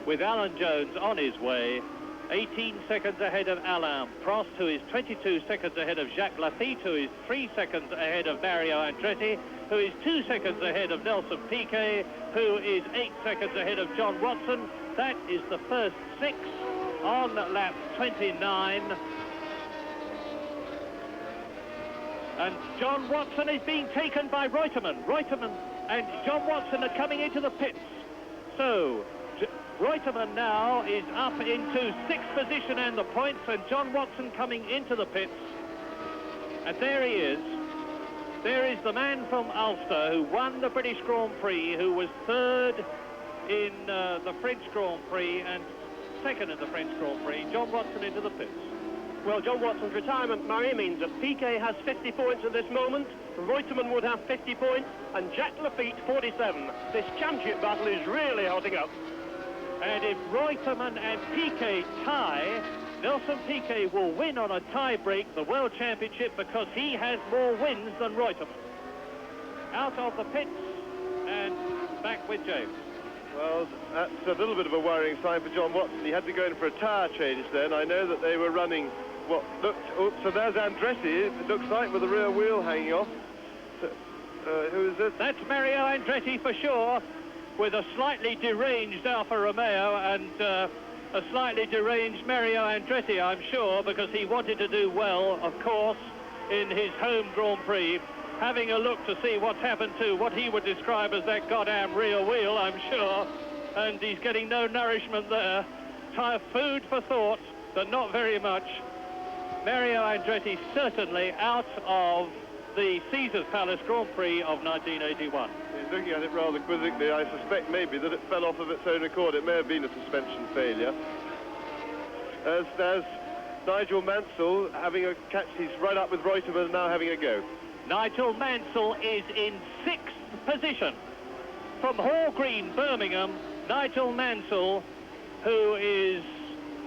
with Alan Jones on his way, 18 seconds ahead of Alain Prost, who is 22 seconds ahead of Jacques Laffite, who is 3 seconds ahead of Mario Andretti, who is 2 seconds ahead of Nelson Piquet, who is 8 seconds ahead of John Watson. That is the first 6 on lap 29. And John Watson is being taken by Reutemann. Reutemann and John Watson are coming into the pits. So Reutemann now is up into 6th position and the points, and John Watson coming into the pits. And there he is. There is the man from Ulster who won the British Grand Prix, who was 3rd in the French Grand Prix and 2nd in the French Grand Prix. John Watson into the pits. Well, John Watson's retirement, Murray, means that Piquet has 50 points at this moment, Reutemann would have 50 points, and Jacques Laffite 47. This championship battle is really hotting up. And if Reutemann and Piquet tie, Nelson Piquet will win on a tie break the World Championship because he has more wins than Reutemann. Out of the pits and back with James. Well, that's a little bit of a worrying sign for John Watson. He had to go in for a tyre change then. I know that they were running what looked... Oh, so there's Andretti, it looks like, with the rear wheel hanging off. So, who is this? That's Mario Andretti for sure, with a slightly deranged Alfa Romeo and a slightly deranged Mario Andretti, I'm sure, because he wanted to do well, of course, in his home Grand Prix, having a look to see what's happened to what he would describe as that goddamn rear wheel, I'm sure, and he's getting no nourishment there. Food for thought, but not very much. Mario Andretti certainly out of the Caesars Palace Grand Prix of 1981. He's looking at it rather quizzically. I suspect maybe that it fell off of its own accord. It may have been a suspension failure. There's Nigel Mansell having a catch. He's right up with Reutemann now having a go. Nigel Mansell is in 6th position. From Hall Green, Birmingham, Nigel Mansell, who is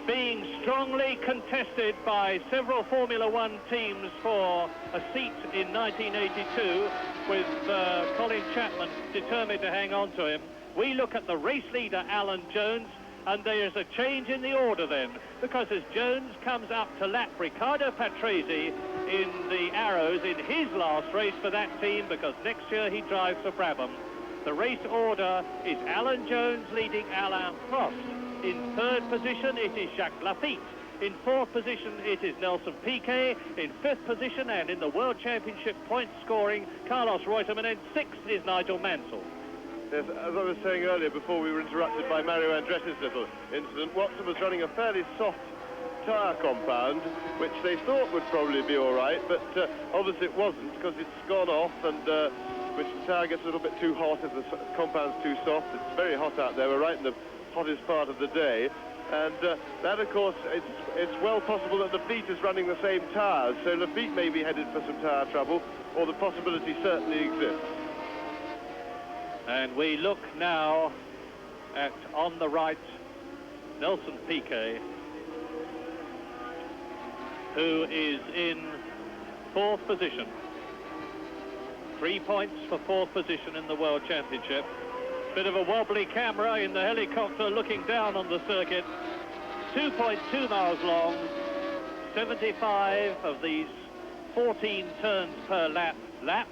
being strongly contested by several Formula One teams for a seat in 1982, with Colin Chapman determined to hang on to him. We look at the race leader, Alan Jones, and there's a change in the order then, because as Jones comes up to lap Riccardo Patrese in the Arrows in his last race for that team, because next year he drives for Brabham, the race order is Alan Jones leading Alain Prost. In 3rd position, it is Jacques Laffite. In 4th position, it is Nelson Piquet. In 5th position, and in the World Championship point scoring, Carlos Reutemann. And 6th is Nigel Mansell. Yes, as I was saying earlier, before we were interrupted by Mario Andretti's little incident, Watson was running a fairly soft tyre compound, which they thought would probably be all right, but obviously it wasn't, because it's gone off, and which the tyre gets a little bit too hot if the compound's too soft. It's very hot out there. We're right in the hottest part of the day, and that, of course, it's well possible that Laffite is running the same tyres, so Laffite may be headed for some tyre trouble, or the possibility certainly exists. And we look now at, on the right, Nelson Piquet, who is in 4th position. 3 points for 4th position in the World Championship. Bit of a wobbly camera in the helicopter looking down on the circuit. 2.2 miles long, 75 of these 14 turns per laps,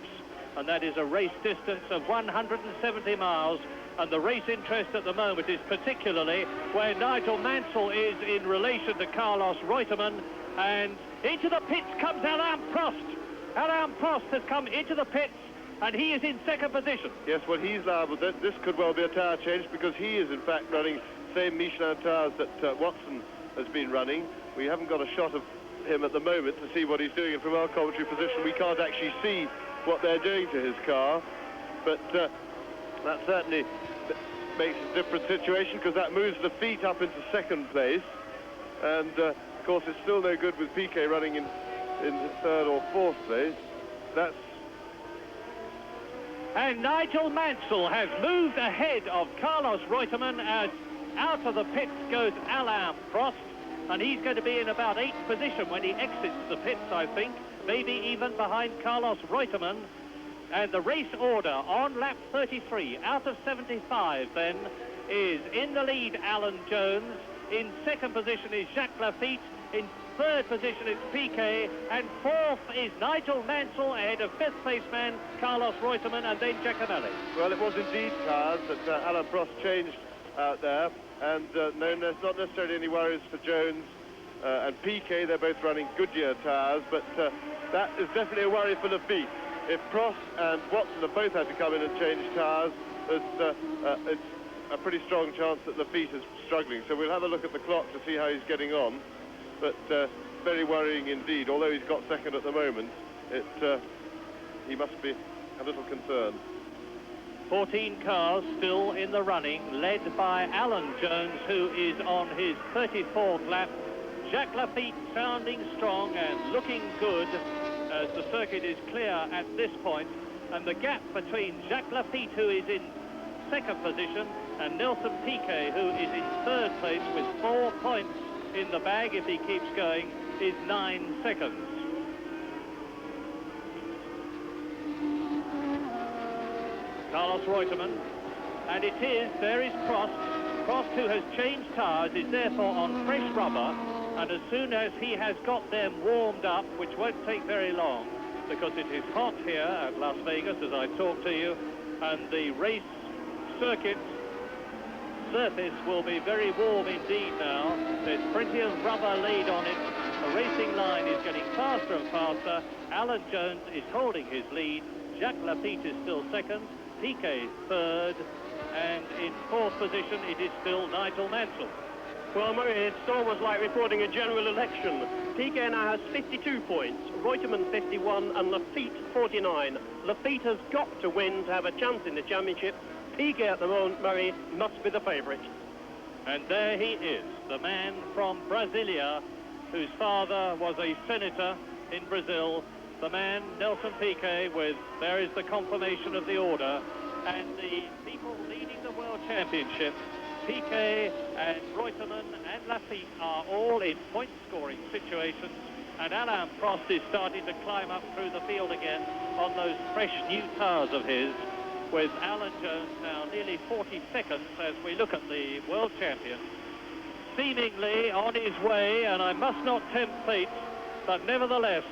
and that is a race distance of 170 miles. And the race interest at the moment is particularly where Nigel Mansell is in relation to Carlos Reutemann, and into the pits comes Alain Prost. Alain Prost has come into the pits, and he is in 2nd position. Yes, well, he's liable. This could well be a tyre change, because he is, in fact, running same Michelin tyres that Watson has been running. We haven't got a shot of him at the moment to see what he's doing, and from our commentary position, we can't actually see what they're doing to his car. But that certainly makes a different situation because that moves Lafitte up into second place. And, of course, it's still no good with Piquet running in third or fourth place. And Nigel Mansell has moved ahead of Carlos Reutemann as out of the pits goes Alain Prost, and he's going to be in about 8th position when he exits the pits, I think, maybe even behind Carlos Reutemann. And the race order on lap 33 out of 75 then is in the lead Alan Jones, in second position is Jacques Lafitte, in third position is Piquet, and fourth is Nigel Mansell ahead of fifth place man Carlos Reutemann and then Giacomelli. Well, it was indeed cars that Alain Prost changed out there, and no, there's not necessarily any worries for Jones and Piquet. They're both running Goodyear tyres, but that is definitely a worry for Lafitte. If Prost and Watson have both had to come in and change tyres, it's a pretty strong chance that Lafitte is struggling. So we'll have a look at the clock to see how he's getting on. But very worrying indeed. Although he's got second at the moment, he must be a little concerned. 14 cars still in the running, led by Alan Jones, who is on his 34th lap. Jacques Lafitte sounding strong and looking good as the circuit is clear at this point. And the gap between Jacques Lafitte, who is in second position, and Nelson Piquet, who is in third place with 4 points in the bag if he keeps going, is 9 seconds. Carlos Reutemann, and there is Prost. Prost, who has changed tyres, is therefore on fresh rubber, and as soon as he has got them warmed up, which won't take very long, because it is hot here at Las Vegas as I talk to you, and the race circuit surface will be very warm indeed now. There's plenty of rubber laid on it. The racing line is getting faster and faster. Alan Jones is holding his lead. Jacques Lafitte is still second. Piquet third. And in fourth position, it is still Nigel Mansell. Well, Murray, it's almost like reporting a general election. Piquet now has 52 points, Reutemann 51 and Lafitte 49. Lafitte has got to win to have a chance in the championship. Piquet at the moment, Murray, must be the favourite. And there he is, the man from Brasilia, whose father was a senator in Brazil. The man, Nelson Piquet, there is the confirmation of the order. And the people leading the World Championship, Piquet and Reutemann and Lafitte, are all in point-scoring situations. And Alain Prost is starting to climb up through the field again on those fresh new tyres of his, with Alan Jones now nearly 40 seconds as we look at the world champion, seemingly on his way, and I must not tempt fate, but nevertheless,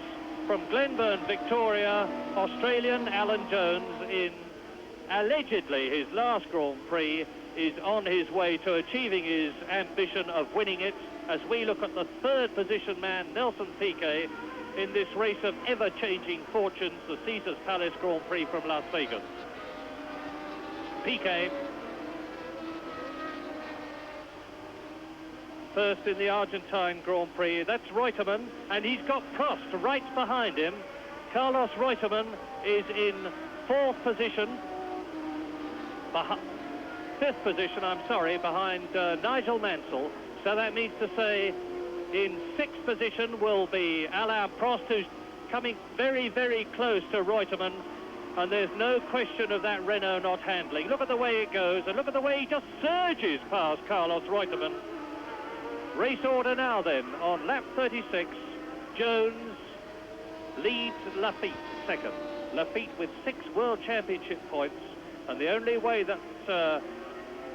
from Glenburn, Victoria, Australian Alan Jones, in allegedly his last Grand Prix, is on his way to achieving his ambition of winning it, as we look at the third position man, Nelson Piquet, in this race of ever-changing fortunes, the Caesars Palace Grand Prix from Las Vegas. Piquet, first in the Argentine Grand Prix. That's Reutemann, and he's got Prost right behind him. Carlos Reutemann is in fourth position, fifth position, behind Nigel Mansell. So that means to say in sixth position will be Alain Prost, who's coming very, very close to Reutemann. And there's no question of that Renault not handling. Look at the way it goes, and look at the way he just surges past Carlos Reutemann. Race order now then, on lap 36, Jones leads Lafitte second. Lafitte with 6 World Championship points, and the only way that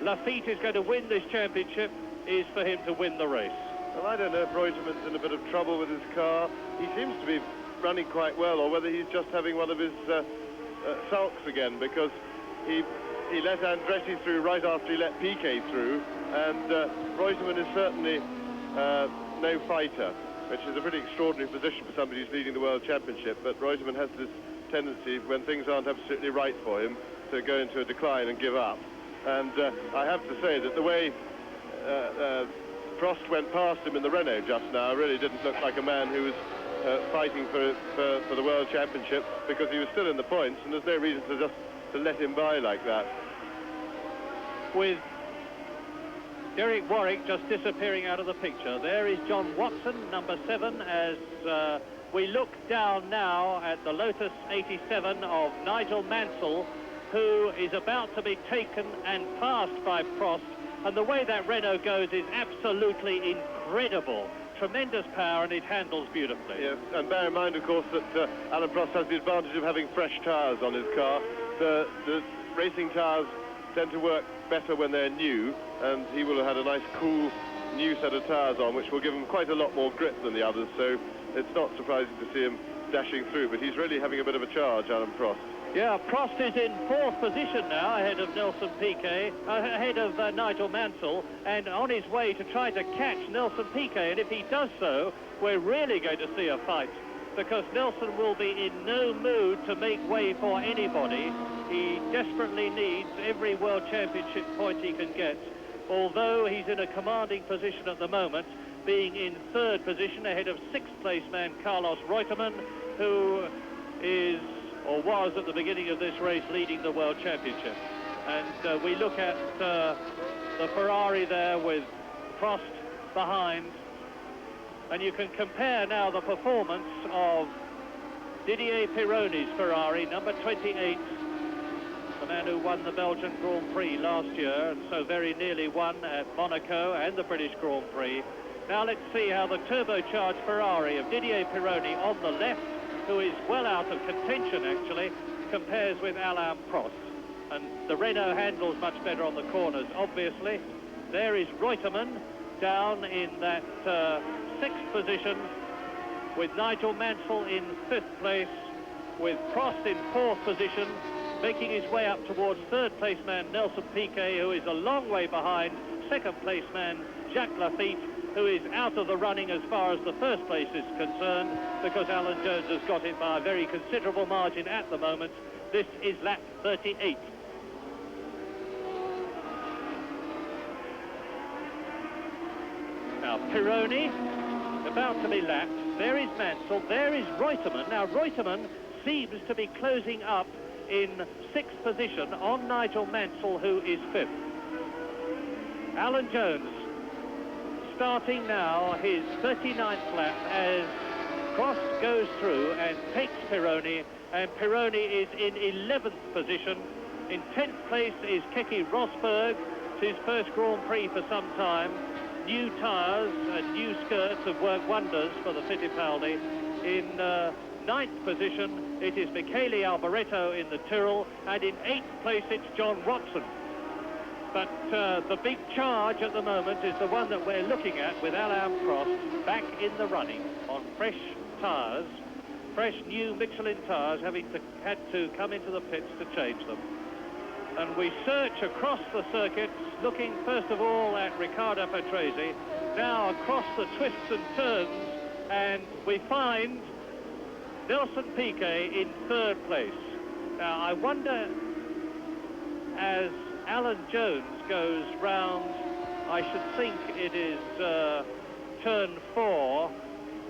Lafitte is going to win this championship is for him to win the race. Well, I don't know if Reutemann's in a bit of trouble with his car. He seems to be running quite well, or whether he's just having one of his sulks again, because he let Andretti through right after he let Piquet through, and Reutemann is certainly no fighter, which is a pretty extraordinary position for somebody who's leading the World Championship. But Reutemann has this tendency, when things aren't absolutely right for him, to go into a decline and give up. And I have to say that the way Prost went past him in the Renault just now really didn't look like a man who was fighting for the World Championship, because he was still in the points, and there's no reason to let him by like that. with Derek Warwick just disappearing out of the picture. There is John Watson, number 7, as we look down now at the Lotus 87 of Nigel Mansell, who is about to be taken and passed by Prost. And the way that Renault goes is absolutely incredible. Tremendous power, and it handles beautifully. Yes, and bear in mind, of course, that Alain Prost has the advantage of having fresh tyres on his car. The racing tyres tend to work better when they're new, and he will have had a nice, cool, new set of tyres on, which will give him quite a lot more grip than the others, so it's not surprising to see him dashing through, but he's really having a bit of a charge, Alain Prost. Yeah, Prost is in 4th position now, ahead of Nelson Piquet, ahead of Nigel Mansell, and on his way to try to catch Nelson Piquet. And if he does so, we're really going to see a fight, because Nelson will be in no mood to make way for anybody. He desperately needs every World Championship point he can get, although he's in a commanding position at the moment, being in 3rd position ahead of 6th place man Carlos Reutemann, who is, or was at the beginning of this race, leading the World Championship. And we look at the Ferrari there with Prost behind, and you can compare now the performance of Didier Pironi's Ferrari, number 28, the man who won the Belgian Grand Prix last year, and so very nearly won at Monaco and the British Grand Prix. Now let's see how the turbocharged Ferrari of Didier Pironi on the left, who is well out of contention actually, compares with Alain Prost. And the Renault handles much better on the corners, obviously. There is Reutemann down in that 6th position, with Nigel Mansell in 5th place, with Prost in 4th position, making his way up towards 3rd place man Nelson Piquet, who is a long way behind 2nd place man Jacques Laffite, who is out of the running as far as the 1st place is concerned, because Alan Jones has got it by a very considerable margin at the moment. This is lap 38. Now Pironi, about to be lapped. There is Mansell, there is Reutemann. Now Reutemann seems to be closing up in 6th position on Nigel Mansell, who is 5th. Alan Jones starting now his 39th lap as Prost goes through and takes Pironi, and Pironi is in 11th position. In 10th place is Keke Rosberg. It's his first Grand Prix for some time. New tyres and new skirts have worked wonders for the Fittipaldi. In 9th position it is Michele Alboreto in the Tyrrell, and in 8th place it's John Watson. But the big charge at the moment is the one that we're looking at, with Alain Prost back in the running on fresh tyres, fresh new Michelin tyres, having had to come into the pits to change them. And we search across the circuits, looking first of all at Riccardo Patrese, now across the twists and turns, and we find Nelson Piquet in 3rd place. Now I wonder, as Alan Jones goes round, I should think it is turn 4.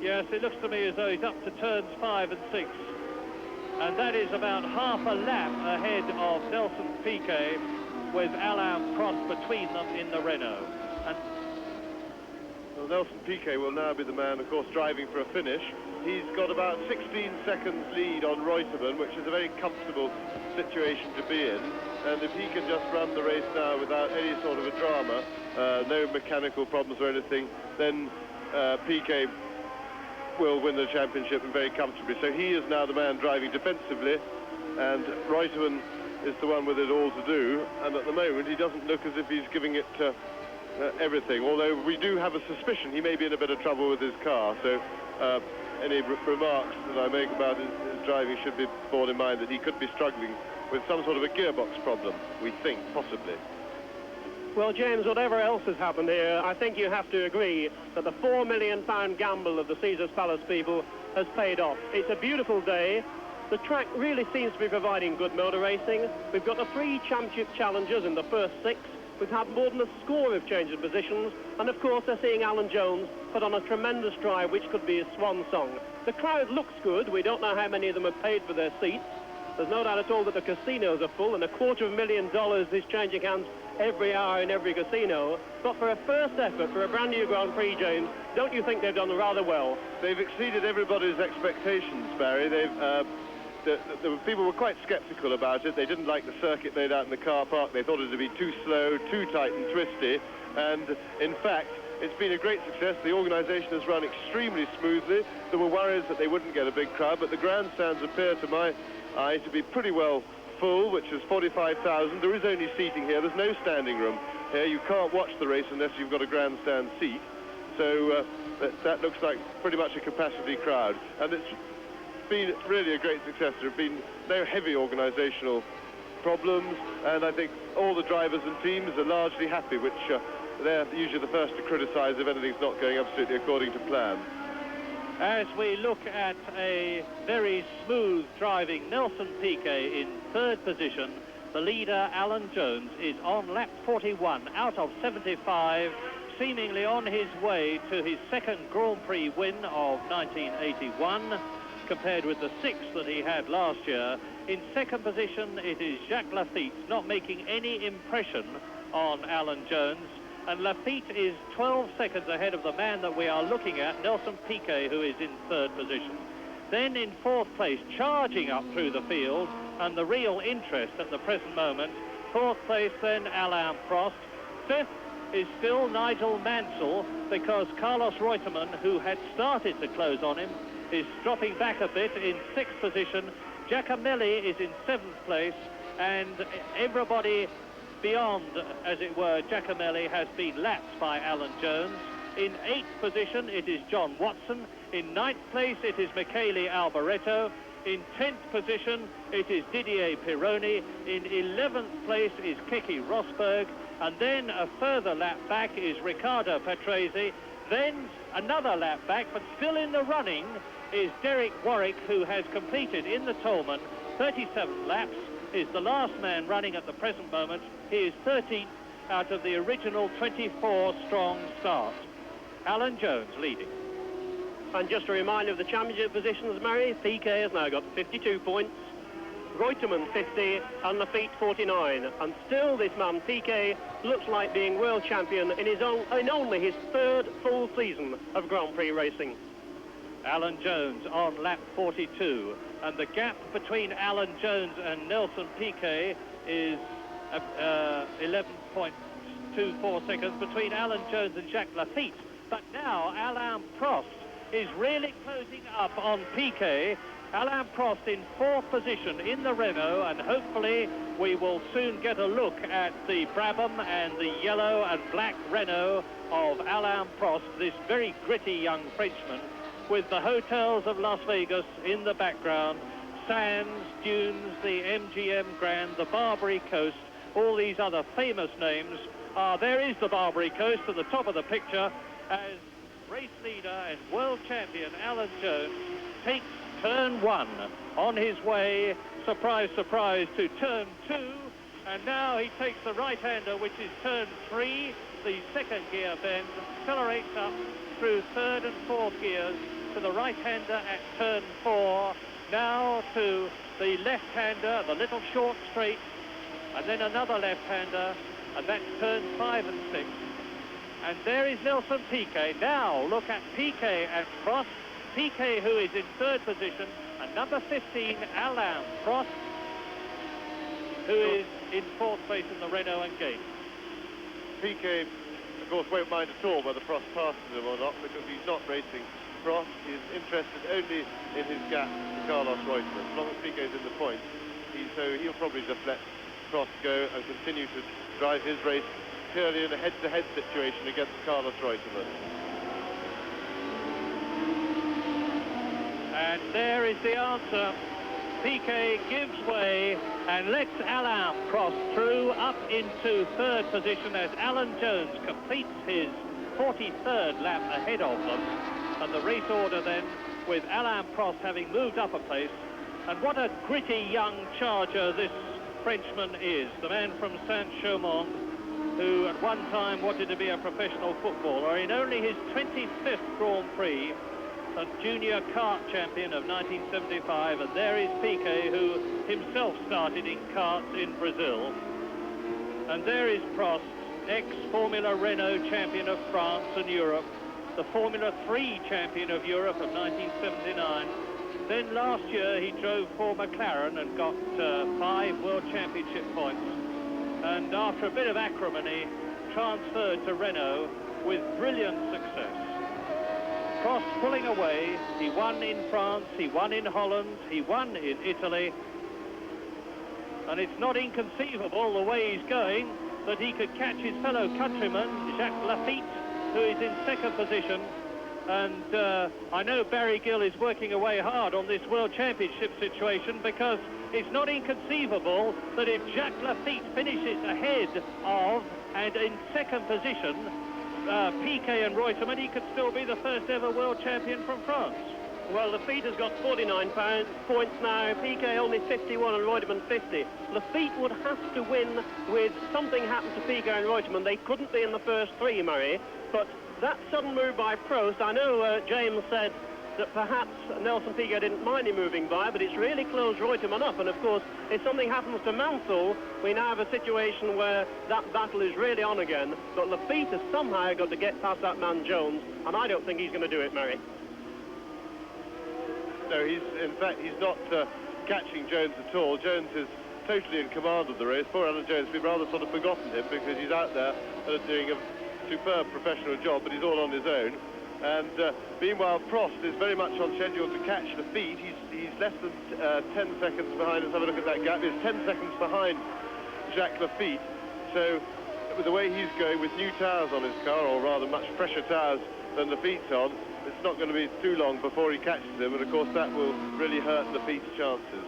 Yes, it looks to me as though he's up to turns 5 and 6. And that is about half a lap ahead of Nelson Piquet, with Alain Prost between them in the Renault. And well, Nelson Piquet will now be the man, of course, driving for a finish. He's got about 16 seconds lead on Reutemann, which is a very comfortable situation to be in. And if he can just run the race now without any sort of a drama, no mechanical problems or anything, then Piquet will win the championship, and very comfortably. So he is now the man driving defensively, and Reutemann is the one with it all to do. And at the moment, he doesn't look as if he's giving it everything, although we do have a suspicion he may be in a bit of trouble with his car. So any remarks that I make about his driving should be borne in mind, that he could be struggling with some sort of a gearbox problem, we think, possibly. Well, James, whatever else has happened here, I think you have to agree that the £4 million gamble of the Caesars Palace people has paid off. It's a beautiful day. The track really seems to be providing good motor racing. We've got the 3 championship challengers in the first 6. We've had more than a score of changes of positions, and of course they're seeing Alan Jones put on a tremendous drive, which could be his swan song. The crowd looks good. We don't know how many of them have paid for their seats, There's no doubt at all that the casinos are full, and $250,000 is changing hands every hour in every casino. But for a first effort for a brand new Grand Prix, James, don't you think they've done rather well? They've exceeded everybody's expectations, Barry. People were quite sceptical about it. They didn't like the circuit laid out in the car park. They thought it would be too slow, too tight and twisty. And in fact, it's been a great success. The organisation has run extremely smoothly. There were worries that they wouldn't get a big crowd, but the grandstands appear to my eye to be pretty well full, which is 45,000. There is only seating here. There's no standing room here. You can't watch the race unless you've got a grandstand seat. So that looks like pretty much a capacity crowd. And it's been really a great success. There have been no heavy organisational problems, and I think all the drivers and teams are largely happy, which they're usually the first to criticise if anything's not going absolutely according to plan. As we look at a very smooth driving Nelson Piquet in third position, the leader Alan Jones is on lap 41 out of 75, seemingly on his way to his second Grand Prix win of 1981, compared with the sixth that he had last year. In second position, it is Jacques Laffite, not making any impression on Alan Jones. And Laffite is 12 seconds ahead of the man that we are looking at, Nelson Piquet, who is in third position. Then in fourth place, charging up through the field, and the real interest at the present moment, fourth place then Alain Prost. Fifth is still Nigel Mansell, because Carlos Reutemann, who had started to close on him, is dropping back a bit in sixth position. Giacomelli is in seventh place, and everybody beyond, as it were, Giacomelli has been lapped by Alan Jones. In eighth position, it is John Watson. In ninth place, it is Michele Alboreto. In 10th position, it is Didier Pironi. In 11th place is Keke Rosberg. And then a further lap back is Riccardo Patrese. Then another lap back, but still in the running, is Derek Warwick, who has completed in the Toleman 37 laps, is the last man running at the present moment. He is 13th out of the original 24-strong start. Alan Jones leading. And just a reminder of the championship positions, Murray. Piquet has now got 52 points, Reutemann 50, and Laffite 49. And still this man, Piquet, looks like being world champion in only his third full season of Grand Prix racing. Alan Jones on lap 42, and the gap between Alan Jones and Nelson Piquet is 11.24 seconds between Alan Jones and Jacques Laffite. But now Alain Prost is really closing up on Piquet. Alain Prost in fourth position in the Renault, and hopefully we will soon get a look at the Brabham and the yellow and black Renault of Alain Prost, this very gritty young Frenchman, with the hotels of Las Vegas in the background, sands, dunes, the MGM Grand, the Barbary Coast, all these other famous names. There is the Barbary Coast at the top of the picture, as race leader and world champion Alan Jones takes turn one on his way, surprise, surprise, to turn two. And now he takes the right-hander, which is turn three, the second gear bend, accelerates up through third and fourth gears to the right-hander at turn four, now to the left-hander, the little short straight, and then another left-hander, and that's turns 5 and 6. And there is Nelson Piquet. Now look at Piquet and Prost. Piquet, who is in third position, and number 15, Alain Prost, who is in fourth place in the Renault and Gate. Piquet, of course, won't mind at all whether Prost passes him or not, because he's not racing Prost. He's interested only in his gap to Carlos Reutemann. As long as Piquet's in the points, so he'll probably just let Prost go and continue to drive his race purely in a head-to-head situation against Carlos Reutemann. And there is the answer. Piquet gives way and lets Alain Prost through up into third position as Alan Jones completes his 43rd lap ahead of them. And the race order then, with Alain Prost having moved up a place. And what a gritty young charger this Frenchman is, the man from Saint-Chamond, who at one time wanted to be a professional footballer. In only his 25th Grand Prix, the junior kart champion of 1975, and there is Piquet, who himself started in karts in Brazil. And there is Prost, ex-Formula Renault champion of France and Europe, the Formula 3 champion of Europe of 1979. Then last year he drove for McLaren and got 5 World Championship points. And after a bit of acrimony, transferred to Renault with brilliant success. Prost pulling away. He won in France, he won in Holland, he won in Italy. And it's not inconceivable, the way he's going, that he could catch his fellow countryman, Jacques Laffite, who is in second position. And I know Barry Gill is working away hard on this World Championship situation, because it's not inconceivable that if Jacques Laffite finishes ahead of and in second position, Piquet and Reutemann, he could still be the first ever world champion from France. Well, Laffite has got 49 points now, Piquet only 51 and Reutemann 50. Laffite would have to win with something happened to Piquet and Reutemann. They couldn't be in the first 3, Murray, but that sudden move by Prost, I know James said that perhaps Nelson Piquet didn't mind him moving by, but it's really closed Reutemann up. And of course, if something happens to Mansell, we now have a situation where that battle is really on again. But Laffite has somehow got to get past that man Jones, and I don't think he's going to do it, Murray. No, in fact, he's not catching Jones at all. Jones is totally in command of the race. Poor Alan Jones, we've rather sort of forgotten him, because he's out there doing a superb professional job, but he's all on his own. And meanwhile, Prost is very much on schedule to catch Laffite. He's less than 10 seconds behind. Let's have a look at that gap. He's 10 seconds behind Jacques Laffite. So with the way he's going, with new tyres on his car, or rather much fresher tyres than Laffite's on, it's not going to be too long before he catches him, and of course that will really hurt Laffite's chances.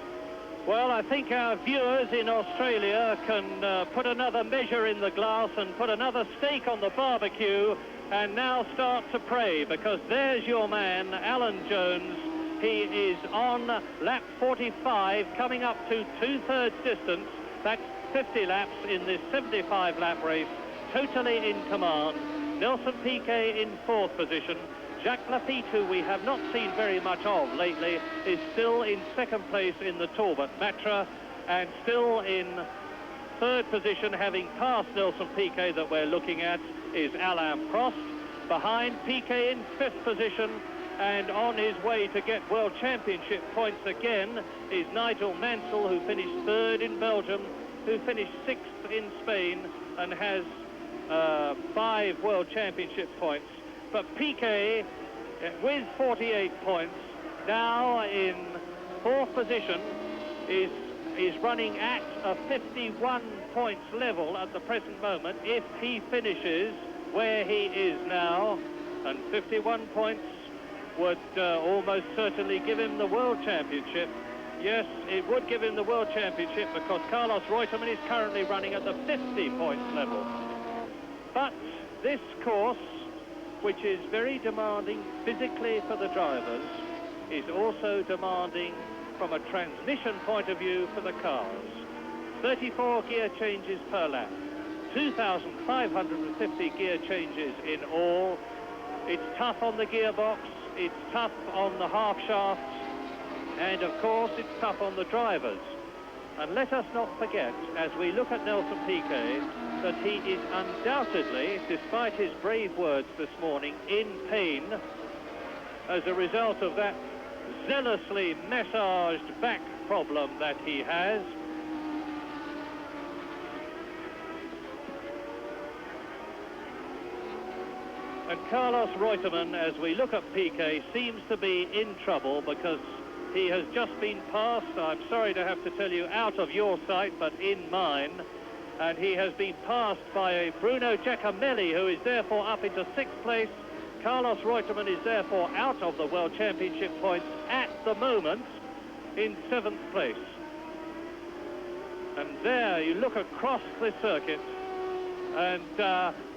Well, I think our viewers in Australia can put another measure in the glass and put another steak on the barbecue, and now start to pray, because there's your man, Alan Jones. He is on lap 45, coming up to 2/3 distance. That's 50 laps in this 75-lap race, totally in command. Nelson Piquet in 4th position. Jacques Laffite, who we have not seen very much of lately, is still in 2nd place in the Talbot Matra, and still in 3rd position, having passed Nelson Piquet that we're looking at, is Alain Prost. Behind Piquet in 5th position, and on his way to get World Championship points again, is Nigel Mansell, who finished 3rd in Belgium, who finished 6th in Spain, and has 5 World Championship points. But Piquet, with 48 points, now in 4th position, is running at a 51 points level at the present moment. If he finishes where he is now, and 51 points would almost certainly give him the World Championship. Yes, it would give him the World Championship, because Carlos Reutemann is currently running at the 50 points level. But this course, which is very demanding physically for the drivers, is also demanding from a transmission point of view for the cars. 34 gear changes per lap, 2,550 gear changes in all. It's tough on the gearbox, it's tough on the half shafts, and of course it's tough on the drivers. And let us not forget, as we look at Nelson Piquet, that he is undoubtedly, despite his brave words this morning, in pain as a result of that zealously massaged back problem that he has. And Carlos Reutemann, as we look at Piquet, seems to be in trouble, because he has just been passed, I'm sorry to have to tell you, out of your sight, but in mine. And he has been passed by Bruno Giacomelli, who is therefore up into 6th place. Carlos Reutemann is therefore out of the World Championship points at the moment in 7th place. And there you look across the circuit, and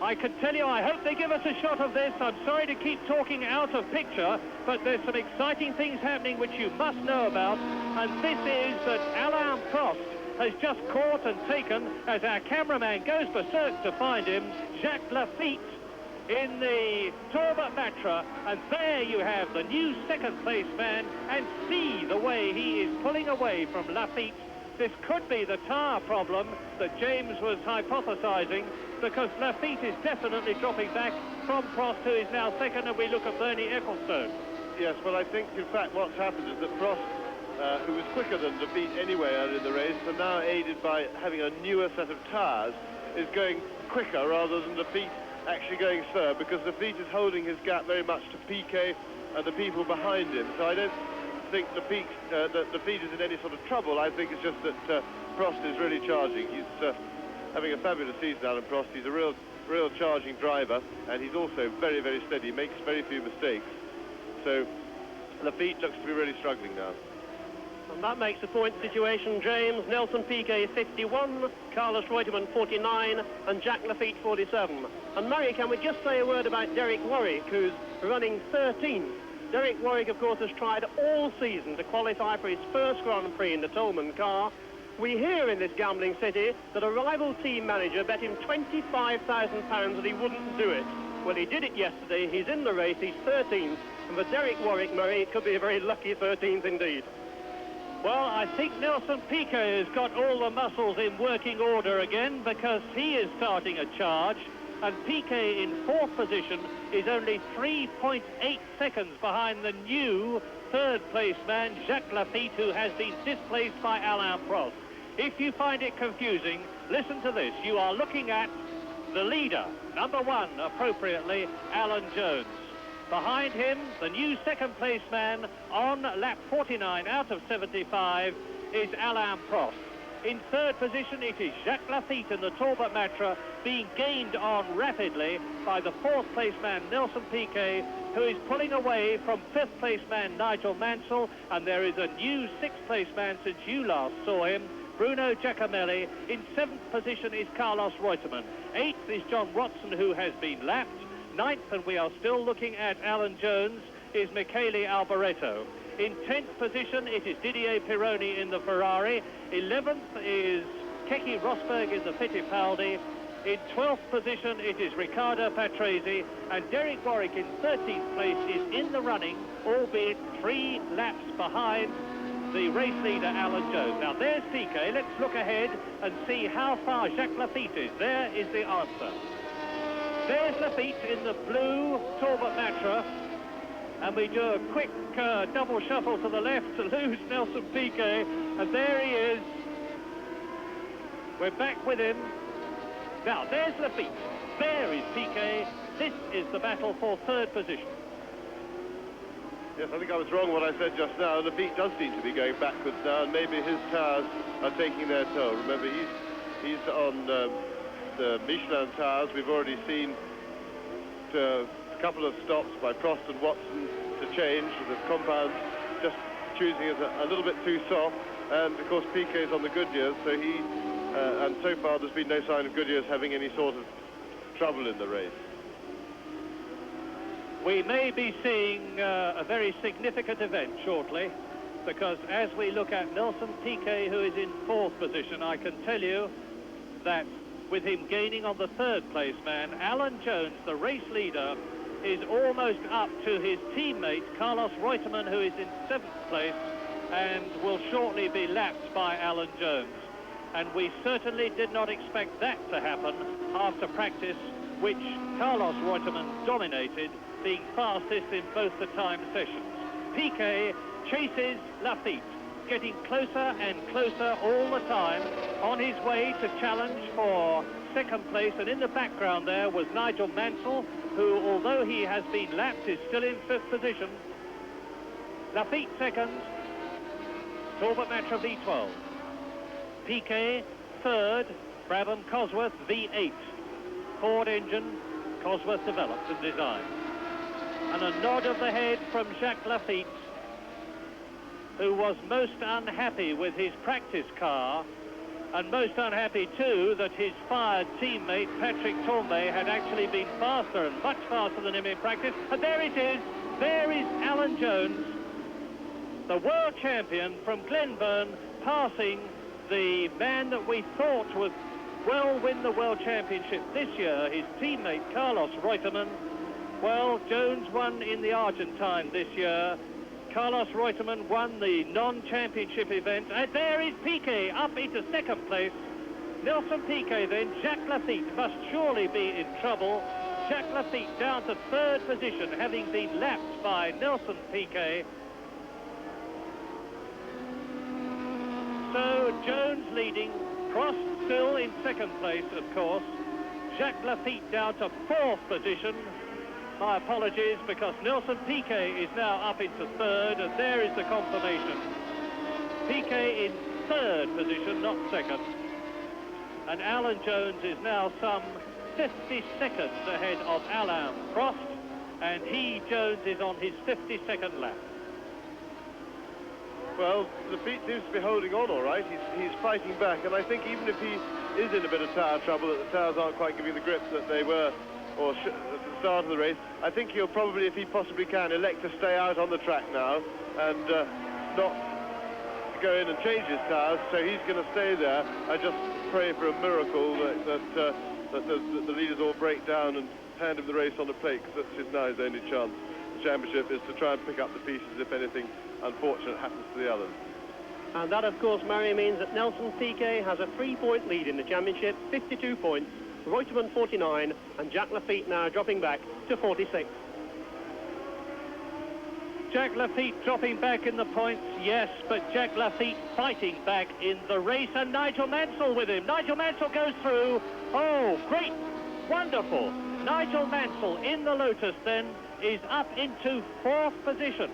I can tell you, I hope they give us a shot of this. I'm sorry to keep talking out of picture, but there's some exciting things happening which you must know about, and this is that Alain Prost has just caught and taken, as our cameraman goes berserk to find him, Jacques Laffite, in the Talbot Matra, and there you have the new second place man, and see the way he is pulling away from Lafitte. This could be the tyre problem that James was hypothesizing, because Lafitte is definitely dropping back from Prost, who is now second, and we look at Bernie Ecclestone. Yes, well, I think, in fact, what's happened is that Prost, who was quicker than Lafitte anyway earlier in the race, and now aided by having a newer set of tyres, is going quicker rather than Lafitte actually going slower, because Lafitte is holding his gap very much to Piquet and the people behind him. So I don't think Lafitte is in any sort of trouble. I think it's just that Prost is really charging. He's having a fabulous season, Alan Prost. He's a real charging driver, and he's also very, very steady, makes very few mistakes. So Lafitte looks to be really struggling now. And that makes the point situation, James. Nelson Piquet 51, Carlos Reutemann 49, and Jacques Lafitte 47. And Murray, can we just say a word about Derek Warwick, who's running 13th? Derek Warwick, of course, has tried all season to qualify for his first Grand Prix in the Toleman car. We hear in this gambling city that a rival team manager bet him £25,000 that he wouldn't do it. Well, he did it yesterday. He's in the race. He's 13th. And for Derek Warwick, Murray, it could be a very lucky 13th indeed. Well, I think Nelson Piquet has got all the muscles in working order again, because he is starting a charge, and Piquet in fourth position is only 3.8 seconds behind the new third place man, Jacques Lafitte, who has been displaced by Alain Prost. If you find it confusing, listen to this. You are looking at the leader, number one, appropriately, Alan Jones. Behind him, the new second place man on lap 49 out of 75 is Alain Prost. In third position, it is Jacques Lafitte in the Talbot Matra, being gained on rapidly by the fourth place man, Nelson Piquet, who is pulling away from fifth place man, Nigel Mansell, and there is a new sixth place man since you last saw him, Bruno Giacomelli. In seventh position is Carlos Reutemann. Eighth is John Watson, who has been lapped. Ninth, and we are still looking at Alan Jones, is Michele Alboreto. In 10th position, it is Didier Pironi in the Ferrari. 11th is Keke Rosberg in the Fittipaldi. In 12th position, it is Riccardo Patrese. And Derek Warwick in 13th place is in the running, albeit 3 laps behind the race leader, Alan Jones. Now, there's Piquet. Let's look ahead and see how far Jacques Lafitte is. There is the answer. There's Lafitte in the blue Talbot Matra, and we do a quick double shuffle to the left to lose Nelson Piquet, and there he is. We're back with him. Now, there's Lafitte. There is Piquet. This is the battle for third position. Yes, I think I was wrong what I said just now. Lafitte does seem to be going backwards now, and maybe his tyres are taking their toll. Remember, he's on the Michelin tyres. We've already seen a couple of stops by Prost and Watson to change. The compound just choosing it a little bit too soft, and of course Piquet's on the Goodyears, so and so far there's been no sign of Goodyears having any sort of trouble in the race. We may be seeing a very significant event shortly, because as we look at Nelson Piquet, who is in fourth position, I can tell you that with him gaining on the third place man, Alan Jones, the race leader, is almost up to his teammate, Carlos Reutemann, who is in seventh place and will shortly be lapped by Alan Jones. And we certainly did not expect that to happen after practice, which Carlos Reutemann dominated, being fastest in both the time sessions. Piquet chases Lafitte, getting closer and closer all the time on his way to challenge for second place, and in the background there was Nigel Mansell, who, although he has been lapped, is still in fifth position. Lafitte second, Talbot Matra V12. Piquet third, Brabham Cosworth V8. Ford engine, Cosworth developed and designed. And a nod of the head from Jacques Lafitte, who was most unhappy with his practice car, and most unhappy too that his fired teammate Patrick Tambay had actually been faster and much faster than him in practice. And there it is. There is Alan Jones, the world champion from Glenburn, passing the man that we thought was well win the World Championship this year, his teammate Carlos Reutemann. Well, Jones won in the Argentine this year. Carlos Reutemann won the non-championship event. And there is Piquet up into second place. Nelson Piquet then. Jacques Laffite must surely be in trouble. Jacques Laffite down to third position, having been lapped by Nelson Piquet. So Jones leading, Prost still in second place, of course. Jacques Laffite down to fourth position. My apologies, because Nelson Piquet is now up into third, and there is the confirmation. Piquet in third position, not second. And Alan Jones is now some 50 seconds ahead of Alain Prost, and Jones is on his 52nd lap. Well, Laffite seems to be holding on all right. He's fighting back, and I think even if he is in a bit of tyre trouble, that the tyres aren't quite giving the grip that they were at the start of the race, I think he'll probably, if he possibly can, elect to stay out on the track now and not go in and change his tyres. So he's going to stay there. I just pray for a miracle that the leaders all break down and hand him the race on the plate, because that's now his only chance. The championship is to try and pick up the pieces if anything unfortunate happens to the others. And that, of course, Murray, means that Nelson Piquet has a 3-point lead in the championship, 52 points, Reutemann 49, and Jacques Laffite now dropping back to 46. Jacques Laffite dropping back in the points, yes, but Jacques Laffite fighting back in the race, and Nigel Mansell with him. Nigel Mansell goes through. Oh, great, wonderful. Nigel Mansell in the Lotus then is up into fourth position.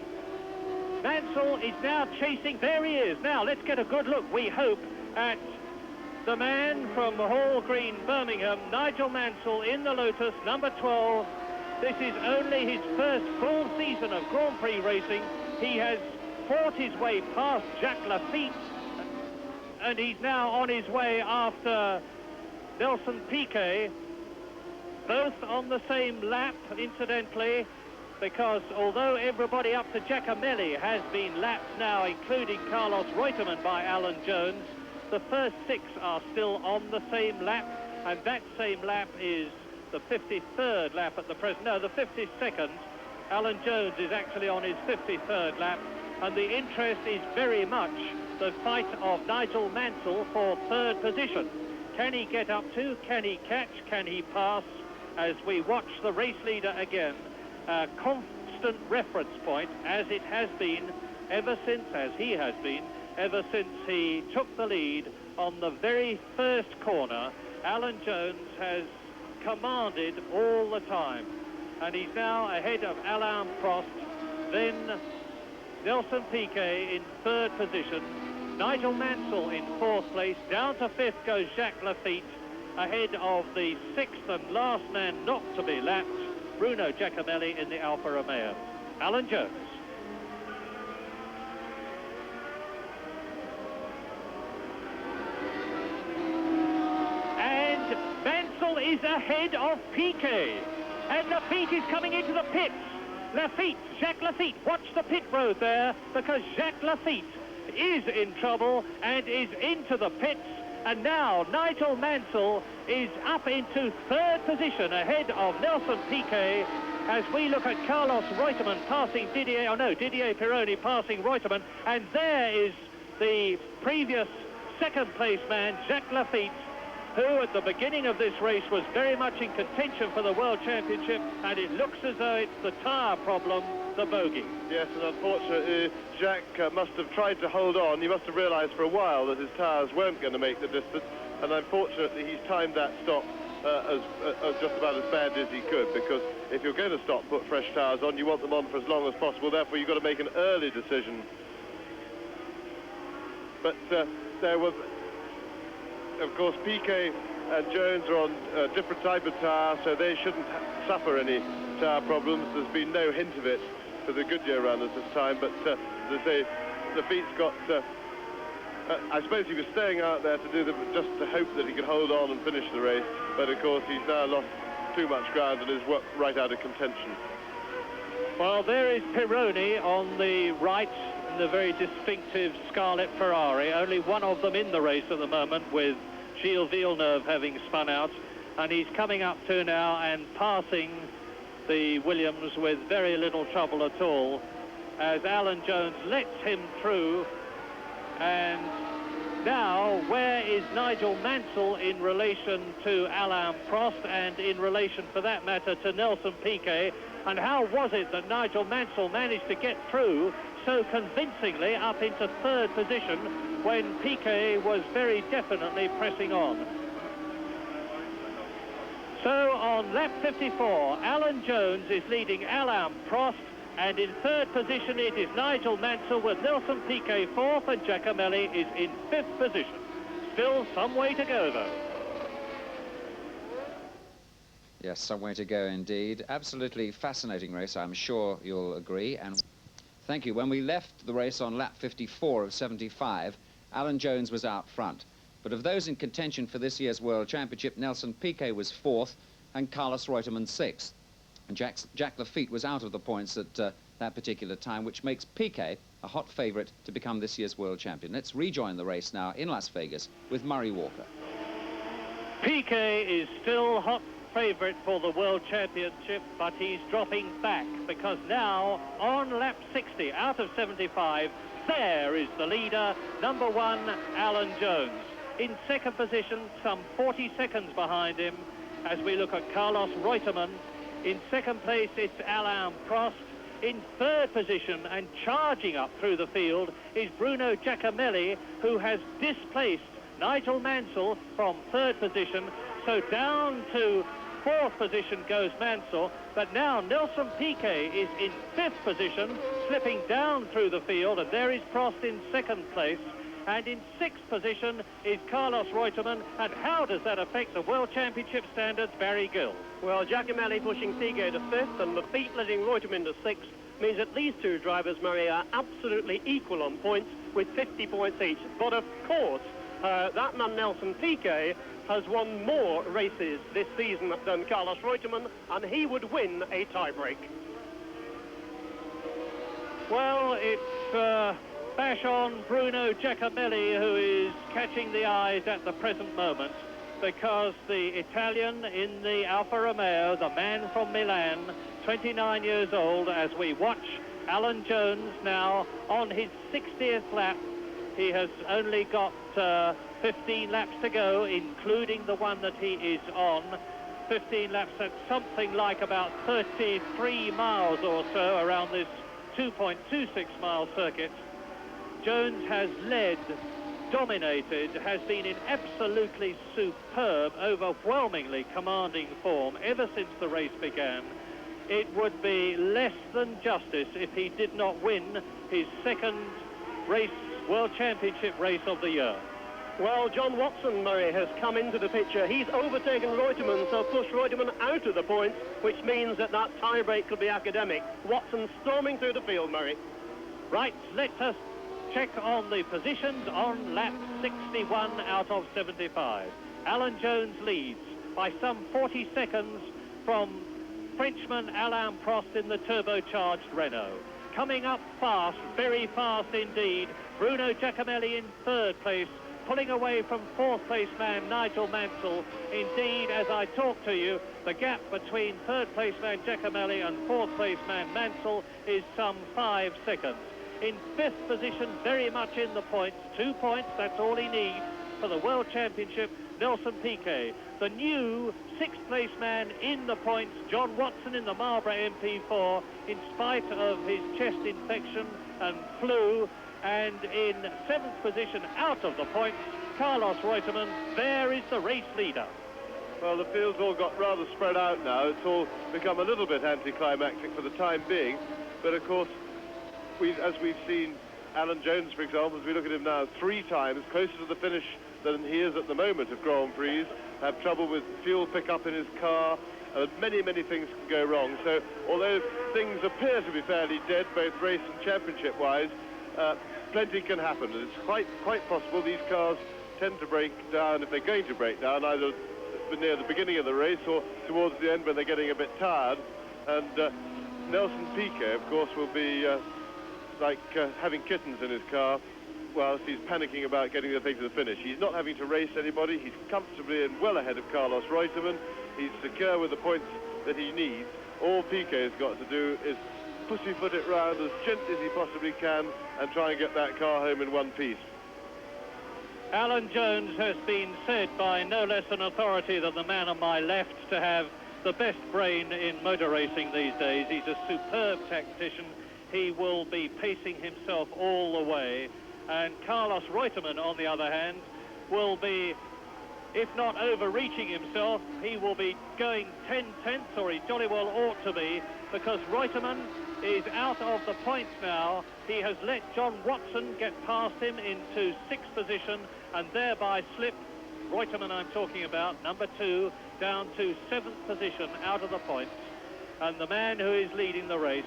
Mansell is now chasing. There he is. Now let's get a good look, we hope, at the man from Hall Green, Birmingham, Nigel Mansell in the Lotus, number 12. This is only his first full season of Grand Prix racing. He has fought his way past Jacques Laffite, and he's now on his way after Nelson Piquet, both on the same lap, incidentally, because although everybody up to Giacomelli has been lapped now, including Carlos Reutemann by Alan Jones, the first 6 are still on the same lap, and that same lap is the 53rd lap at the present. No, the 52nd. Alan Jones is actually on his 53rd lap, and the interest is very much the fight of Nigel Mansell for third position. Can he get up to? Can he catch? Can he pass? As we watch the race leader again, a constant reference point, as it has been ever since, ever since he took the lead on the very first corner. Alan Jones has commanded all the time, and he's now ahead of Alain Prost, then Nelson Piquet in third position, Nigel Mansell in fourth place, down to fifth goes Jacques Laffite, ahead of the sixth and last man not to be lapped, Bruno Giacomelli in the Alfa Romeo. Alan Jones. And Mansell is ahead of Piquet. And Laffite is coming into the pits. Jacques Laffite, watch the pit road there, because Jacques Laffite is in trouble and is into the pits. And now Nigel Mansell is up into third position ahead of Nelson Piquet, as we look at Carlos Reutemann passing Didier Pironi passing Reutemann, and there is the previous second place man, Jacques Laffite, who at the beginning of this race was very much in contention for the World Championship, and it looks as though it's the tyre problem, the bogey. Yes, and unfortunately Jacques must have tried to hold on. He must have realised for a while that his tyres weren't going to make the distance, and unfortunately he's timed that stop as just about as badly as he could, because if you're going to stop, put fresh tyres on, you want them on for as long as possible. Therefore you've got to make an early decision. But there was, of course, Piquet and Jones are on a different type of tyre, so they shouldn't suffer any tyre problems. There's been no hint of it for the Goodyear runners this time, but as I say, Laffite's got, I suppose he was staying out there to do just to hope that he could hold on and finish the race, but of course he's now lost too much ground and is right out of contention. Well, there is Pironi on the right, in the very distinctive Scarlet Ferrari, only one of them in the race at the moment, with Gilles Villeneuve having spun out, and he's coming up to now and passing the Williams with very little trouble at all, as Alan Jones lets him through. And now, where is Nigel Mansell in relation to Alain Prost, and in relation, for that matter, to Nelson Piquet? And how was it that Nigel Mansell managed to get through so convincingly up into third position when Piquet was very definitely pressing on? So on lap 54, Alan Jones is leading Alain Prost, and in third position it is Nigel Mansell, with Nelson Piquet fourth, and Giacomelli is in fifth position. Still some way to go, though. Yes, some way to go indeed. Absolutely fascinating race, I'm sure you'll agree. And thank you. When we left the race on lap 54 of 75, Alan Jones was out front. But of those in contention for this year's World Championship, Nelson Piquet was fourth and Carlos Reutemann sixth. And Jacques Laffite was out of the points at that particular time, which makes Piquet a hot favourite to become this year's World Champion. Let's rejoin the race now in Las Vegas with Murray Walker. Piquet is still hot favourite for the World Championship, but he's dropping back, because now on lap 60 out of 75, there is the leader, number 1, Alan Jones. In second position, some 40 seconds behind him, as we look at Carlos Reutemann. In second place, it's Alain Prost. In third position, and charging up through the field, is Bruno Giacomelli, who has displaced Nigel Mansell from third position. So down to fourth position goes Mansell, but now Nelson Piquet is in fifth position, slipping down through the field, and there is Prost in second place. And in sixth position is Carlos Reutemann. And how does that affect the World Championship standards, Barry Gill? Well, Giacomelli pushing Piquet to fifth and Laffite letting Reutemann to sixth means that these two drivers, Murray, are absolutely equal on points with 50 points each. But of course, that man Nelson Piquet has won more races this season than Carlos Reutemann, and he would win a tiebreak. Well, it's bash on Bruno Giacomelli, who is catching the eyes at the present moment, because the Italian in the Alfa Romeo, the man from Milan, 29 years old, as we watch Alan Jones now on his 60th lap. He has only got 15 laps to go, including the one that he is on. 15 laps at something like about 33 miles or so around this 2.26 mile circuit. Jones has led, dominated, has been in absolutely superb, overwhelmingly commanding form ever since the race began. It would be less than justice if he did not win his second race, World Championship race of the year. Well, John Watson, Murray, has come into the picture. He's overtaken Reutemann, so pushed Reutemann out of the points, which means that that tiebreak could be academic. Watson storming through the field, Murray. Right, let us check on the positions on lap 61 out of 75. Alan Jones leads by some 40 seconds from Frenchman Alain Prost in the turbocharged Renault. Coming up fast, very fast indeed, Bruno Giacomelli in third place, pulling away from fourth place man Nigel Mansell. Indeed, as I talk to you, the gap between third place man Giacomelli and fourth place man Mansell is some 5 seconds. In fifth position, very much in the points, 2 points, that's all he needs for the World Championship, Nelson Piquet. The new sixth place man in the points, John Watson in the Marlboro MP4, in spite of his chest infection and flu. And in seventh position, out of the points, Carlos Reutemann. There is the race leader. Well, the field's all got rather spread out now. It's all become a little bit anticlimactic for the time being. But of course, as we've seen Alan Jones, for example, as we look at him now, 3 times closer to the finish than he is at the moment of Grand Prix, have trouble with fuel pickup in his car, many things can go wrong. So although things appear to be fairly dead, both race and championship-wise, plenty can happen. And it's quite possible these cars tend to break down, if they're going to break down, either near the beginning of the race or towards the end when they're getting a bit tired. And Nelson Piquet, of course, will be like having kittens in his car. whilst he's panicking about getting the thing to the finish. He's not having to race anybody. He's comfortably and well ahead of Carlos Reutemann. He's secure with the points that he needs. All Piquet has got to do is pussyfoot it round as gently as he possibly can and try and get that car home in one piece. Alan Jones has been said by no less an authority than the man on my left to have the best brain in motor racing these days. He's a superb tactician. He will be pacing himself all the way. And Carlos Reutemann, on the other hand, will be, if not overreaching himself, he will be going 10/10, or he jolly well ought to be, because Reutemann is out of the points now. He has let John Watson get past him into 6th position and thereby slip Reutemann, I'm talking about, number 2, down to 7th position out of the points. And the man who is leading the race,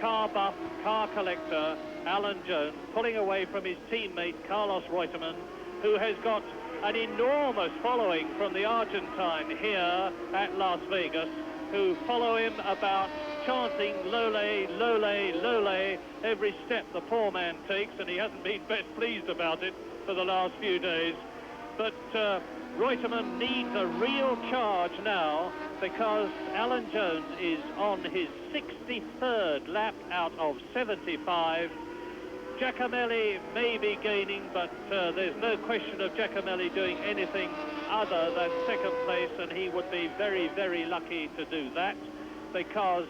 car buff, car collector, Alan Jones, pulling away from his teammate Carlos Reutemann, who has got an enormous following from the Argentine here at Las Vegas, who follow him about chanting Lole, Lole, Lole every step the poor man takes, and he hasn't been best pleased about it for the last few days. But Reutemann needs a real charge now, because Alan Jones is on his 63rd lap out of 75. Giacomelli may be gaining, but there's no question of Giacomelli doing anything other than 2nd place, and he would be very, very lucky to do that, because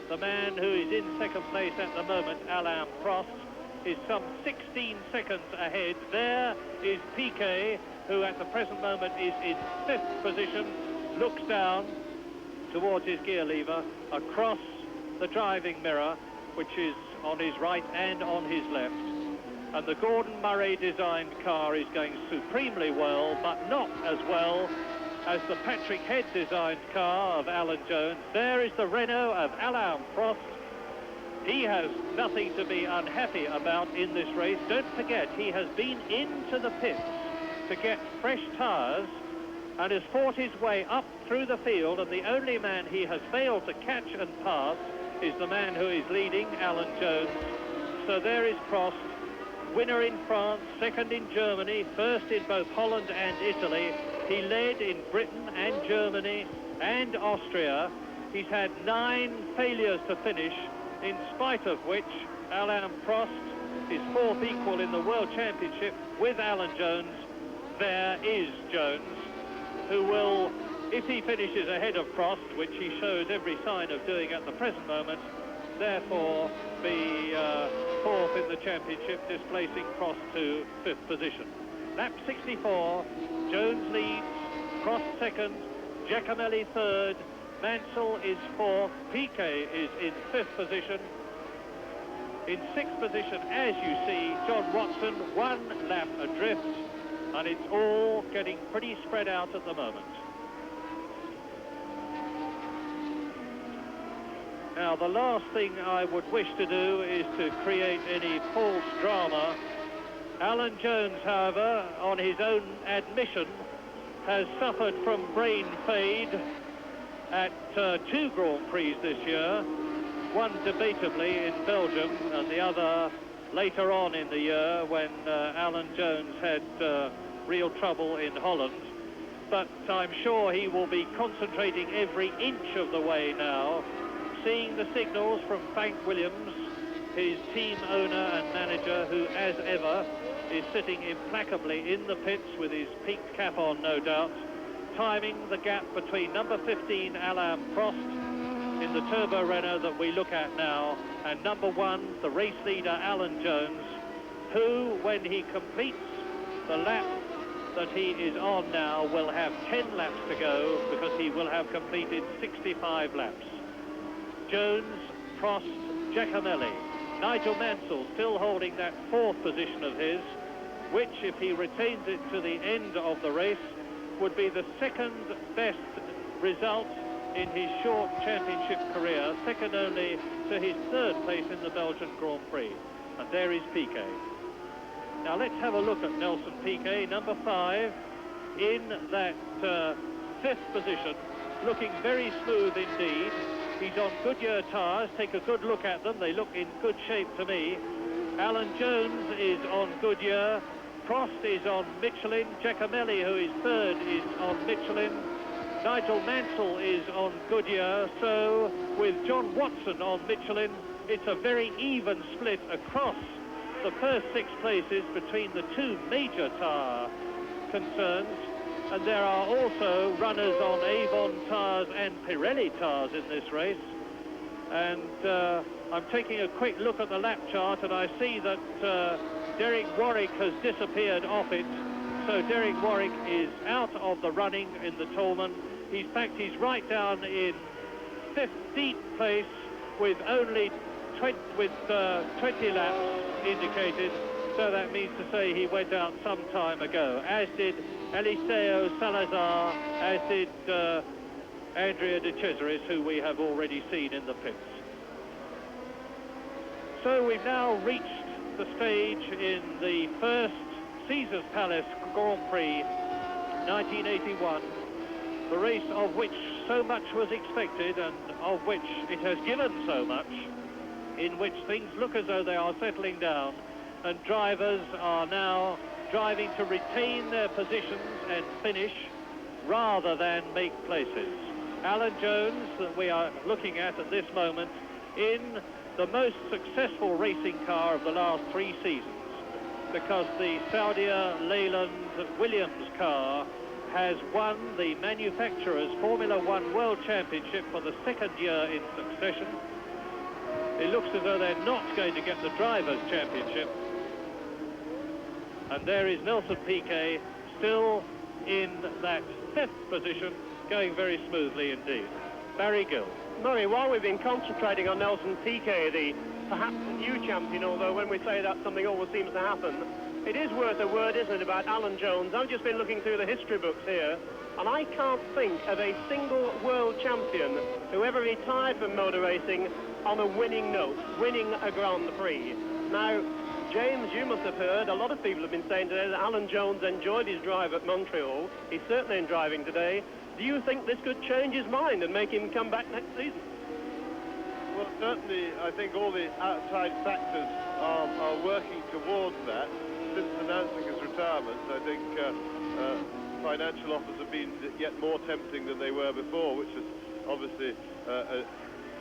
the man who is in 2nd place at the moment, Alain Prost, is some 16 seconds ahead. There is Piquet, who at the present moment is in 5th position, looks down towards his gear lever, across the driving mirror, which is on his right and on his left. And the Gordon Murray designed car is going supremely well, but not as well as the Patrick Head designed car of Alan Jones. There is the Renault of Alain Prost. He has nothing to be unhappy about in this race. Don't forget, he has been into the pits to get fresh tyres and has fought his way up through the field, and the only man he has failed to catch and pass is the man who is leading, Alan Jones. So there is Prost, winner in France, 2nd in Germany, 1st in both Holland and Italy. He led in Britain and Germany and Austria. He's had 9 failures to finish, in spite of which Alain Prost is 4th equal in the World Championship with Alan Jones. There is Jones, who will, if he finishes ahead of Prost, which he shows every sign of doing at the present moment, therefore be 4th in the championship, displacing Prost to 5th position. Lap 64, Jones leads, Prost 2nd, Giacomelli 3rd, Mansell is 4th, Piquet is in 5th position. In 6th position, as you see, John Watson, 1 lap adrift, and it's all getting pretty spread out at the moment. Now, the last thing I would wish to do is to create any false drama. Alan Jones, however, on his own admission, has suffered from brain fade at 2 Grand Prix this year, one debatably in Belgium and the other later on in the year when Alan Jones had real trouble in Holland. But I'm sure he will be concentrating every inch of the way now, seeing the signals from Frank Williams, his team owner and manager, who, as ever, is sitting implacably in the pits with his peaked cap on, no doubt, timing the gap between number 15, Alain Prost, in the Turbo Renault that we look at now, and number 1, the race leader, Alan Jones, who, when he completes the lap that he is on now, will have 10 laps to go, because he will have completed 65 laps. Jones, Prost, Giacomelli, Nigel Mansell still holding that 4th position of his, which, if he retains it to the end of the race, would be the 2nd best result in his short championship career, second only to his 3rd place in the Belgian Grand Prix. And there is Piquet. Now let's have a look at Nelson Piquet, number 5, in that 5th position, looking very smooth indeed. He's on Goodyear tyres. Take a good look at them. They look in good shape to me. Alan Jones is on Goodyear. Prost is on Michelin. Giacomelli, who is third, is on Michelin. Nigel Mansell is on Goodyear. So with John Watson on Michelin, it's a very even split across the first 6 places between the 2 major tyre concerns. And there are also runners on Avon tyres and Pirelli tyres in this race. And I'm taking a quick look at the lap chart, and I see that Derek Warwick has disappeared off it. So Derek Warwick is out of the running in the Toleman. In fact, he's right down in 15th place with only 20 laps indicated. So that means to say he went out some time ago, as did Eliseo Salazar, as did Andrea de Cesaris, who we have already seen in the pits. So we've now reached the stage in the first Caesars Palace Grand Prix 1981, the race of which so much was expected and of which it has given so much, in which things look as though they are settling down and drivers are now driving to retain their positions and finish rather than make places. Alan Jones, that we are looking at this moment, in the most successful racing car of the last 3 seasons, because the Saudia Leyland Williams car has won the manufacturer's Formula One World Championship for the 2nd year in succession. It looks as though they're not going to get the Drivers' Championship. And there is Nelson Piquet still in that 5th position, going very smoothly indeed. Barry Gill. Murray, while we've been concentrating on Nelson Piquet, the perhaps new champion, although when we say that, something always seems to happen, it is worth a word, isn't it, about Alan Jones? I've just been looking through the history books here, and I can't think of a single world champion who ever retired from motor racing on a winning note, winning a Grand Prix. Now, James, you must have heard, a lot of people have been saying today that Alan Jones enjoyed his drive at Montreal. He's certainly in driving today. Do you think this could change his mind and make him come back next season? Well, certainly, I think all the outside factors are working towards that. Since announcing his retirement, I think financial offers have been yet more tempting than they were before, which has obviously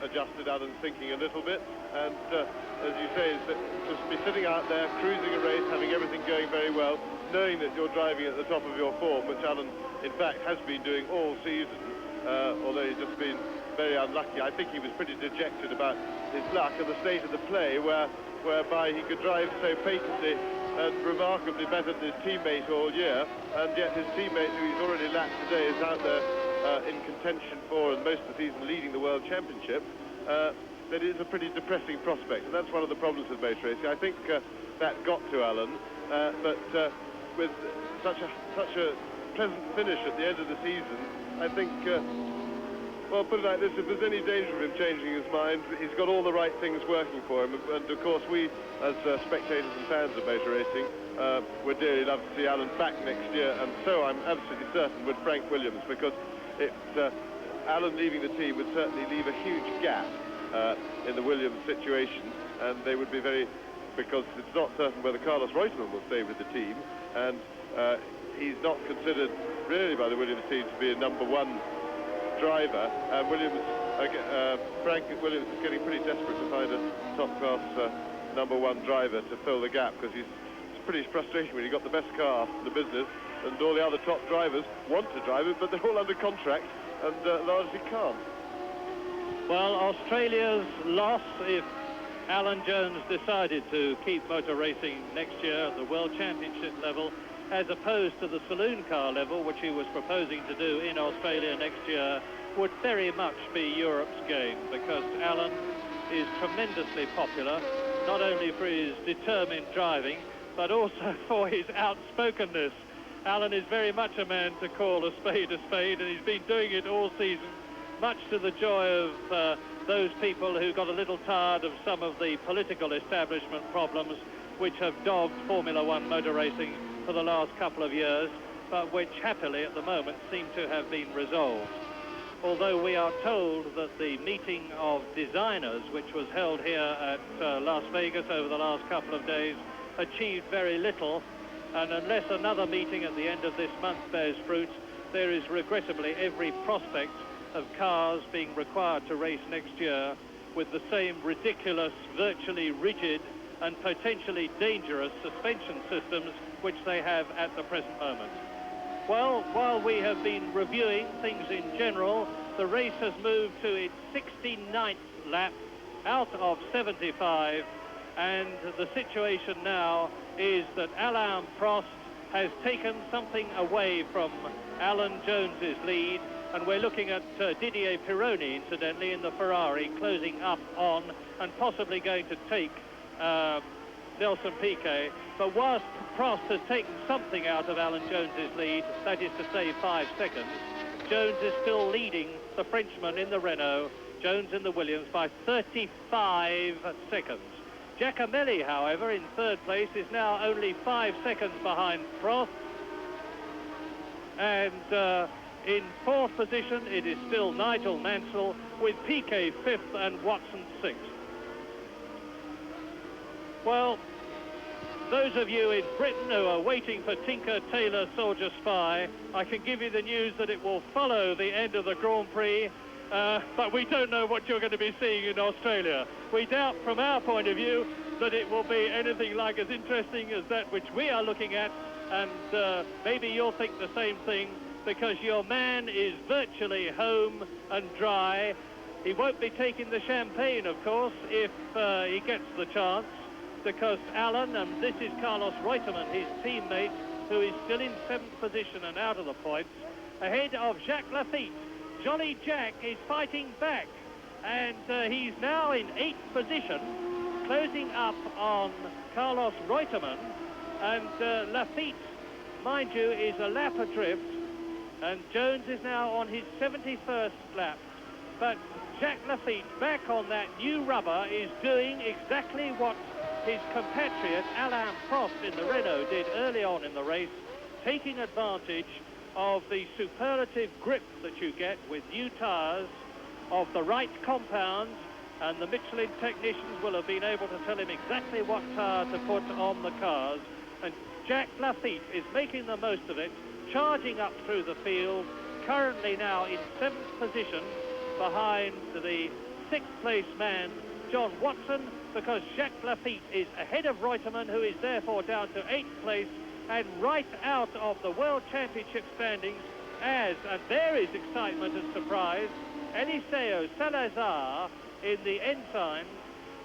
adjusted Alan's thinking a little bit. And as you say, just be sitting out there, cruising a race, having everything going very well, knowing that you're driving at the top of your form, which Alan, in fact, has been doing all season, although he's just been very unlucky. I think he was pretty dejected about his luck and the state of the play, whereby he could drive so patently and remarkably better than his teammate all year, and yet his teammate, who he's already lapped today, is out there in contention for, and most of the season leading the World Championship. That is a pretty depressing prospect, and that's one of the problems with motor racing. I think that got to Alan, but with such a pleasant finish at the end of the season, I think, well, put it like this, if there's any danger of him changing his mind, he's got all the right things working for him, and of course we, as spectators and fans of motor racing, would dearly love to see Alan back next year, and so I'm absolutely certain would Frank Williams, because Alan leaving the team would certainly leave a huge gap in the Williams situation, and they would be very, because it's not certain whether Carlos Reutemann will stay with the team, and he's not considered really by the Williams team to be a number 1 driver. Frank Williams is getting pretty desperate to find a top-class number 1 driver to fill the gap, because it's pretty frustrating when you've got the best car in the business and all the other top drivers want to drive it, but they're all under contract and largely can't. Well, Australia's loss, if Alan Jones decided to keep motor racing next year at the World Championship level, as opposed to the saloon car level, which he was proposing to do in Australia next year, would very much be Europe's game, because Alan is tremendously popular, not only for his determined driving, but also for his outspokenness. Alan is very much a man to call a spade, and he's been doing it all season, much to the joy of those people who got a little tired of some of the political establishment problems which have dogged Formula One motor racing for the last couple of years, but which happily at the moment seem to have been resolved. although we are told that the meeting of designers, which was held here at Las Vegas over the last couple of days, achieved very little, and unless another meeting at the end of this month bears fruit, there is regrettably every prospect of cars being required to race next year with the same ridiculous, virtually rigid and potentially dangerous suspension systems which they have at the present moment. Well, while we have been reviewing things in general, the race has moved to its 69th lap out of 75, and the situation now is that Alain Prost has taken something away from Alan Jones's lead, and we're looking at Didier Pironi, incidentally, in the Ferrari, closing up on and possibly going to take Nelson Piquet. But whilst Prost has taken something out of Alan Jones's lead, that is to say 5 seconds, Jones is still leading the Frenchman in the Renault, Jones in the Williams, by 35 seconds. Giacomelli, however, in third place, is now only 5 seconds behind Prost. And in fourth position, it is still Nigel Mansell, with Piquet fifth and Watson sixth. Well, those of you in Britain who are waiting for Tinker Tailor Soldier Spy, I can give you the news that it will follow the end of the Grand Prix, but we don't know what you're going to be seeing in Australia. We doubt, from our point of view, that it will be anything like as interesting as that which we are looking at, and maybe you'll think the same thing, because your man is virtually home and dry. He won't be taking the champagne, of course, if he gets the chance, because Alan, and this is Carlos Reutemann, his teammate, who is still in 7th position and out of the points, ahead of Jacques Laffite. Jolly Jack is fighting back, and he's now in 8th position, closing up on Carlos Reutemann, and Laffite, mind you, is a lap adrift, and Jones is now on his 71st lap. But Jacques Laffite, back on that new rubber, is doing exactly what his compatriot Alain Prost in the Renault did early on in the race, taking advantage of the superlative grip that you get with new tyres of the right compounds, and the Michelin technicians will have been able to tell him exactly what tyre to put on the cars, and Jacques Laffite is making the most of it, charging up through the field, currently now in 7th position behind the 6th place man John Watson, because Jacques Laffite is ahead of Reutemann, who is therefore down to 8th place, and right out of the World Championship standings as, and there is excitement and surprise, Eliseo Salazar in the Ensign,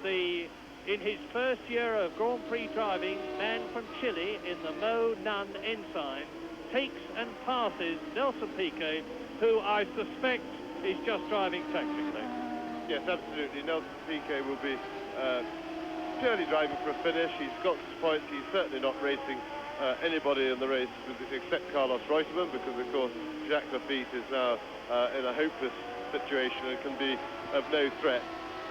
in his first year of Grand Prix driving, man from Chile in the Mo Nun Ensign, takes and passes Nelson Piquet, who I suspect is just driving tactically. Yes, absolutely. Nelson Piquet will be purely driving for a finish. He's got his points. He's certainly not racing anybody in the race except Carlos Reutemann, because, of course, Jacques Laffite is now in a hopeless situation and can be of no threat.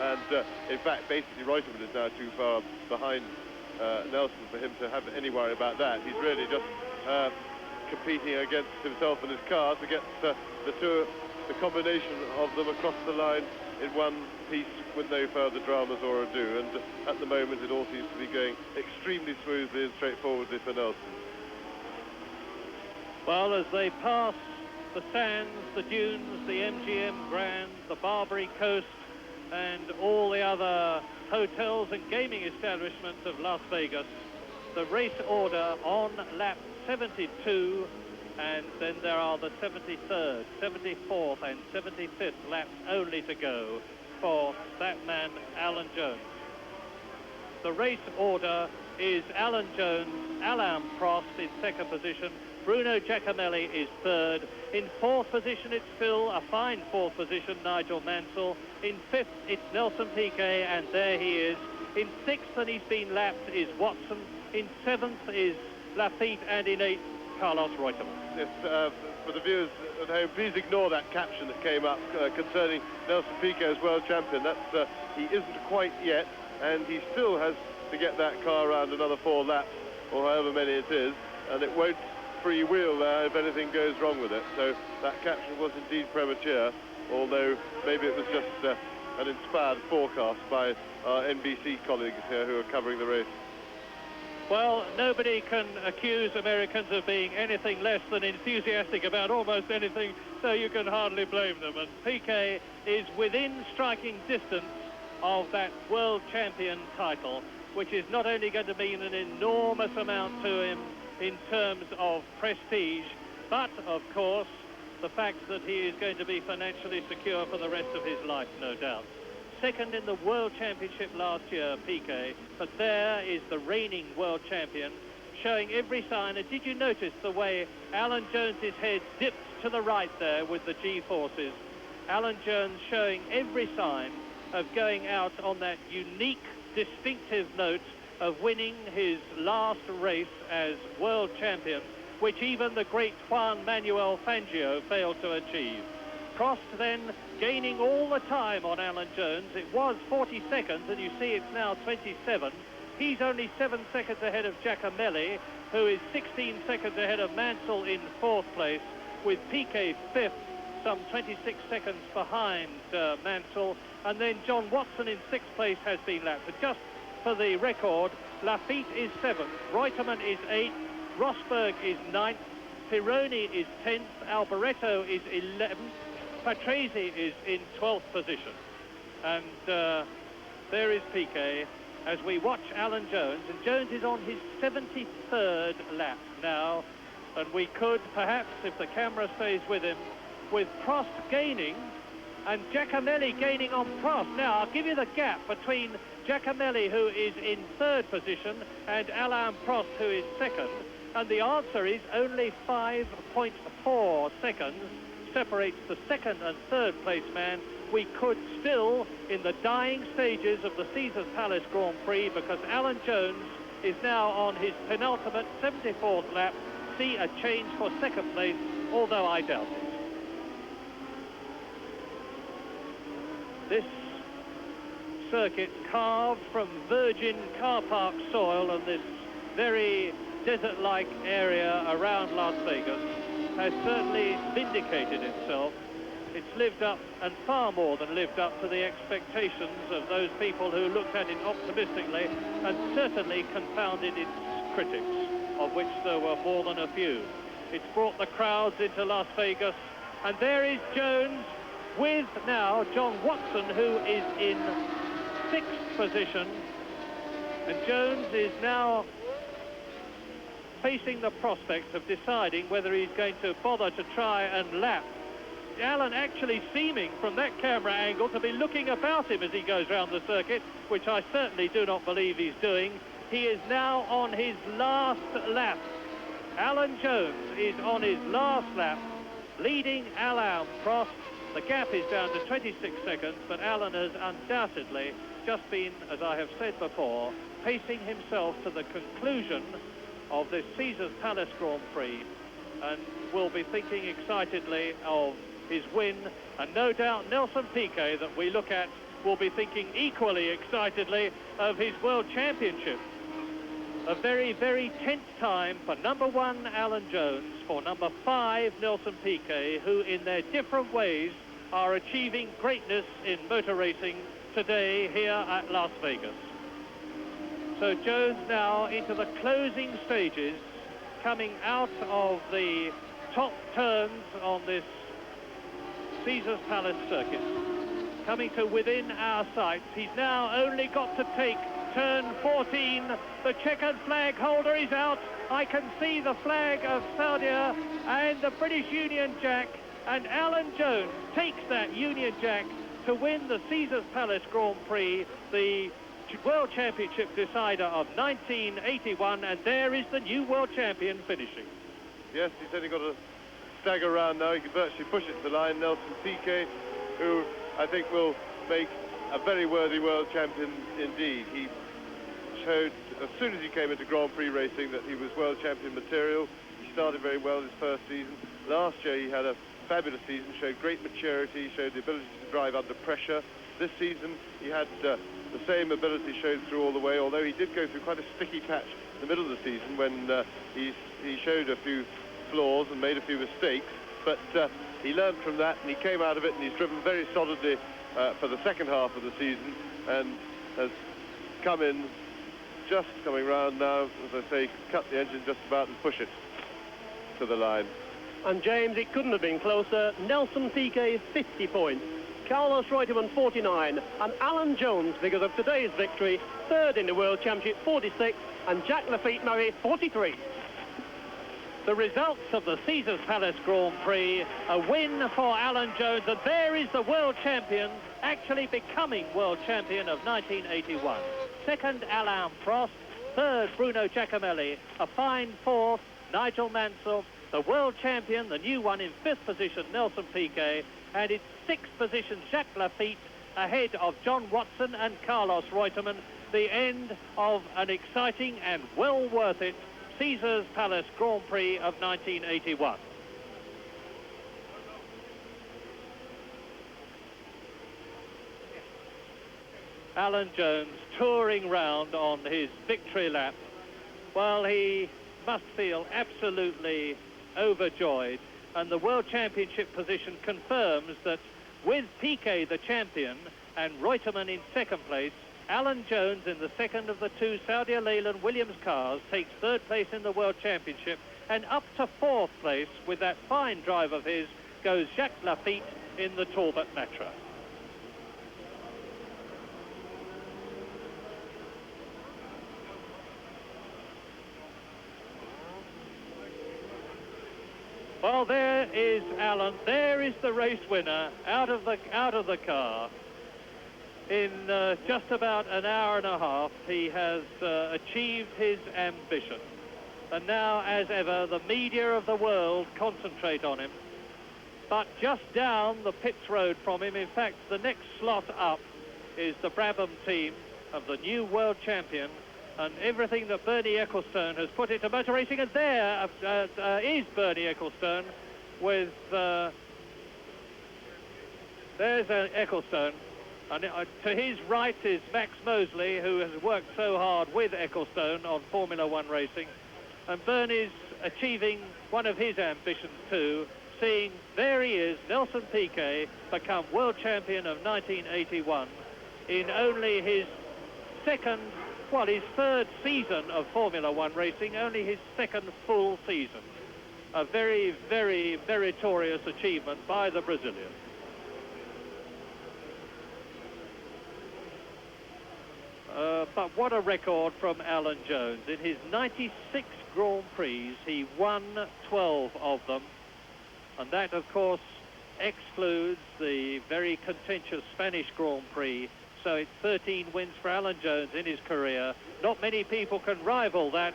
And, in fact, basically, Reutemann is now too far behind Nelson for him to have any worry about that. He's really just competing against himself and his car to get the combination of them across the line in one piece with no further dramas or ado, and at the moment it all seems to be going extremely smoothly and straightforwardly for Nelson. Well, as they pass the sands, the dunes, the MGM Grand, the Barbary Coast, and all the other hotels and gaming establishments of Las Vegas, the race order on lap 72, and then there are the 73rd, 74th and 75th laps only to go for that man, Alan Jones. The race order is Alan Jones, Alain Prost in 2nd position, Bruno Giacomelli is 3rd. In 4th position, it's still a fine 4th position, Nigel Mansell. In 5th, it's Nelson Piquet, and there he is. In 6th, and he's been lapped, is Watson. In 7th is Laffite, and in 8th, Carlos Reutemann. Yes, for the viewers at home, please ignore that caption that came up concerning Nelson Piquet as world champion. That's he isn't quite yet, and he still has to get that car around another 4 laps, or however many it is, and it won't free wheel there if anything goes wrong with it. So that caption was indeed premature, although maybe it was just an inspired forecast by our NBC colleagues here who are covering the race. Well, nobody can accuse Americans of being anything less than enthusiastic about almost anything, so you can hardly blame them. And Piquet is within striking distance of that world champion title, which is not only going to mean an enormous amount to him in terms of prestige, but, of course, the fact that he is going to be financially secure for the rest of his life, no doubt. Second in the World Championship last year, Piquet, but there is the reigning world champion showing every sign. And did you notice the way Alan Jones's head dipped to the right there with the G-forces? Alan Jones showing every sign of going out on that unique, distinctive note of winning his last race as world champion, which even the great Juan Manuel Fangio failed to achieve. Prost then gaining all the time on Alan Jones. It was 40 seconds, and you see it's now 27. He's only 7 seconds ahead of Giacomelli, who is 16 seconds ahead of Mansell in 4th place, with Piquet 5th, some 26 seconds behind Mansell. And then John Watson in 6th place has been lapped. But just for the record, Lafitte is 7th, Reutemann is 8th, Rosberg is 9th, Pironi is 10th, Alboreto is 11th, Patrese is in 12th position. And there is Piquet as we watch Alan Jones. And Jones is on his 73rd lap now. And we could, perhaps, if the camera stays with him, with Prost gaining and Giacomelli gaining on Prost. Now, I'll give you the gap between Giacomelli, who is in 3rd position, and Alain Prost, who is 2nd. And the answer is only 5.4 seconds separates the 2nd and 3rd place man. We could still, in the dying stages of the Caesars Palace Grand Prix, because Alan Jones is now on his penultimate 74th lap, see a change for 2nd place, although I doubt it. This circuit, carved from virgin car park soil and this very desert-like area around Las Vegas, has certainly vindicated itself. It's lived up, and far more than lived up, to the expectations of those people who looked at it optimistically, and certainly confounded its critics, of which there were more than a few. It's brought the crowds into Las Vegas, and there is Jones with now John Watson, who is in 6th position, and Jones is now facing the prospect of deciding whether he's going to bother to try and lap. Alan actually seeming from that camera angle to be looking about him as he goes round the circuit, which I certainly do not believe he's doing. He is now on his last lap. Alan Jones is on his last lap, leading Alain Prost. The gap is down to 26 seconds, but Alan has undoubtedly just been, as I have said before, pacing himself to the conclusion of this Caesars Palace Grand Prix, and will be thinking excitedly of his win. And no doubt Nelson Piquet, that we look at, will be thinking equally excitedly of his World Championship. A very, very tense time for number 1 Alan Jones, for number 5 Nelson Piquet, who in their different ways are achieving greatness in motor racing today here at Las Vegas. So Jones now into the closing stages, coming out of the top turns on this Caesars Palace circuit, coming to within our sights. He's now only got to take turn 14. The checkered flag holder is out. I can see the flag of Saudi and the British Union Jack, and Alan Jones takes that Union Jack to win the Caesars Palace Grand Prix, the World Championship decider of 1981, and there is the new world champion finishing. Yes, he's only got to stagger around now. He can virtually push it to the line. Nelson Piquet, who I think will make a very worthy world champion indeed. He showed, as soon as he came into Grand Prix racing, that he was world champion material. He started very well his first season. Last year he had a fabulous season, showed great maturity, showed the ability to drive under pressure. This season he had the same ability showed through all the way, although he did go through quite a sticky patch in the middle of the season when he showed a few flaws and made a few mistakes, but he learned from that and he came out of it, and he's driven very solidly for the second half of the season and has come in, just coming round now, as I say, cut the engine just about and push it to the line. And James, it couldn't have been closer. Nelson Piquet 50 points, Carlos Reutemann 49, and Alan Jones, because of today's victory, third in the World Championship 46, and Jacques Laffite-Murray 43. The results of the Caesars Palace Grand Prix, a win for Alan Jones, and there is the world champion, actually becoming world champion of 1981. Second, Alain Prost. Third, Bruno Giacomelli. A fine fourth, Nigel Mansell. The world champion, the new one, in fifth position, Nelson Piquet. And in sixth position, Jacques Laffite, ahead of John Watson and Carlos Reutemann. The end of an exciting and well worth it Caesars Palace Grand Prix of 1981. Alan Jones touring round on his victory lap. Well, he must feel absolutely overjoyed, and the World Championship position confirms that with Piquet the champion and Reutemann in second place, Alan Jones in the second of the two Saudi Leyland Williams cars takes third place in the World Championship, and up to fourth place with that fine drive of his goes Jacques Laffite in the Talbot Matra. Well, there is Alan. There is the race winner out of the car. In just about an hour and a half, he has achieved his ambition. And now, as ever, the media of the world concentrate on him. But just down the pits road from him, in fact, the next slot up is the Brabham team of the new world champion, and everything that Bernie Ecclestone has put into motor racing. And there is Bernie Ecclestone with... there's Ecclestone. And to his right is Max Mosley, who has worked so hard with Ecclestone on Formula One racing. And Bernie's achieving one of his ambitions too, seeing there he is, Nelson Piquet, become world champion of 1981 in only his his third season of Formula One racing, only his second full season. A very, very meritorious achievement by the Brazilian. But what a record from Alan Jones. In his 96 Grand Prix, he won 12 of them. And that, of course, excludes the very contentious Spanish Grand Prix. So it's 13 wins for Alan Jones in his career. Not many people can rival that.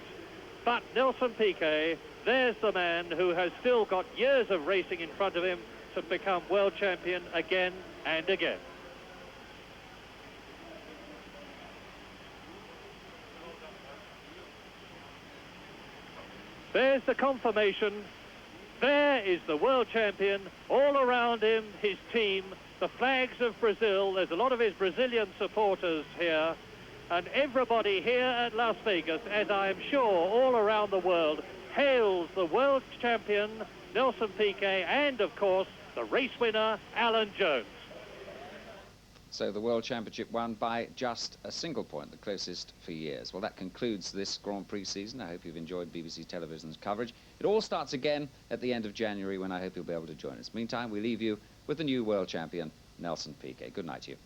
But Nelson Piquet, there's the man who has still got years of racing in front of him to become world champion again and again. There's the confirmation. There is the world champion. All around him, his team, the flags of Brazil. There's a lot of his Brazilian supporters here. And everybody here at Las Vegas, as I am sure all around the world, hails the world champion, Nelson Piquet, and, of course, the race winner, Alan Jones. So the World Championship won by just a single point, the closest for years. Well, that concludes this Grand Prix season. I hope you've enjoyed BBC Television's coverage. It all starts again at the end of January, when I hope you'll be able to join us. Meantime, we leave you with the new world champion, Nelson Piquet. Good night to you.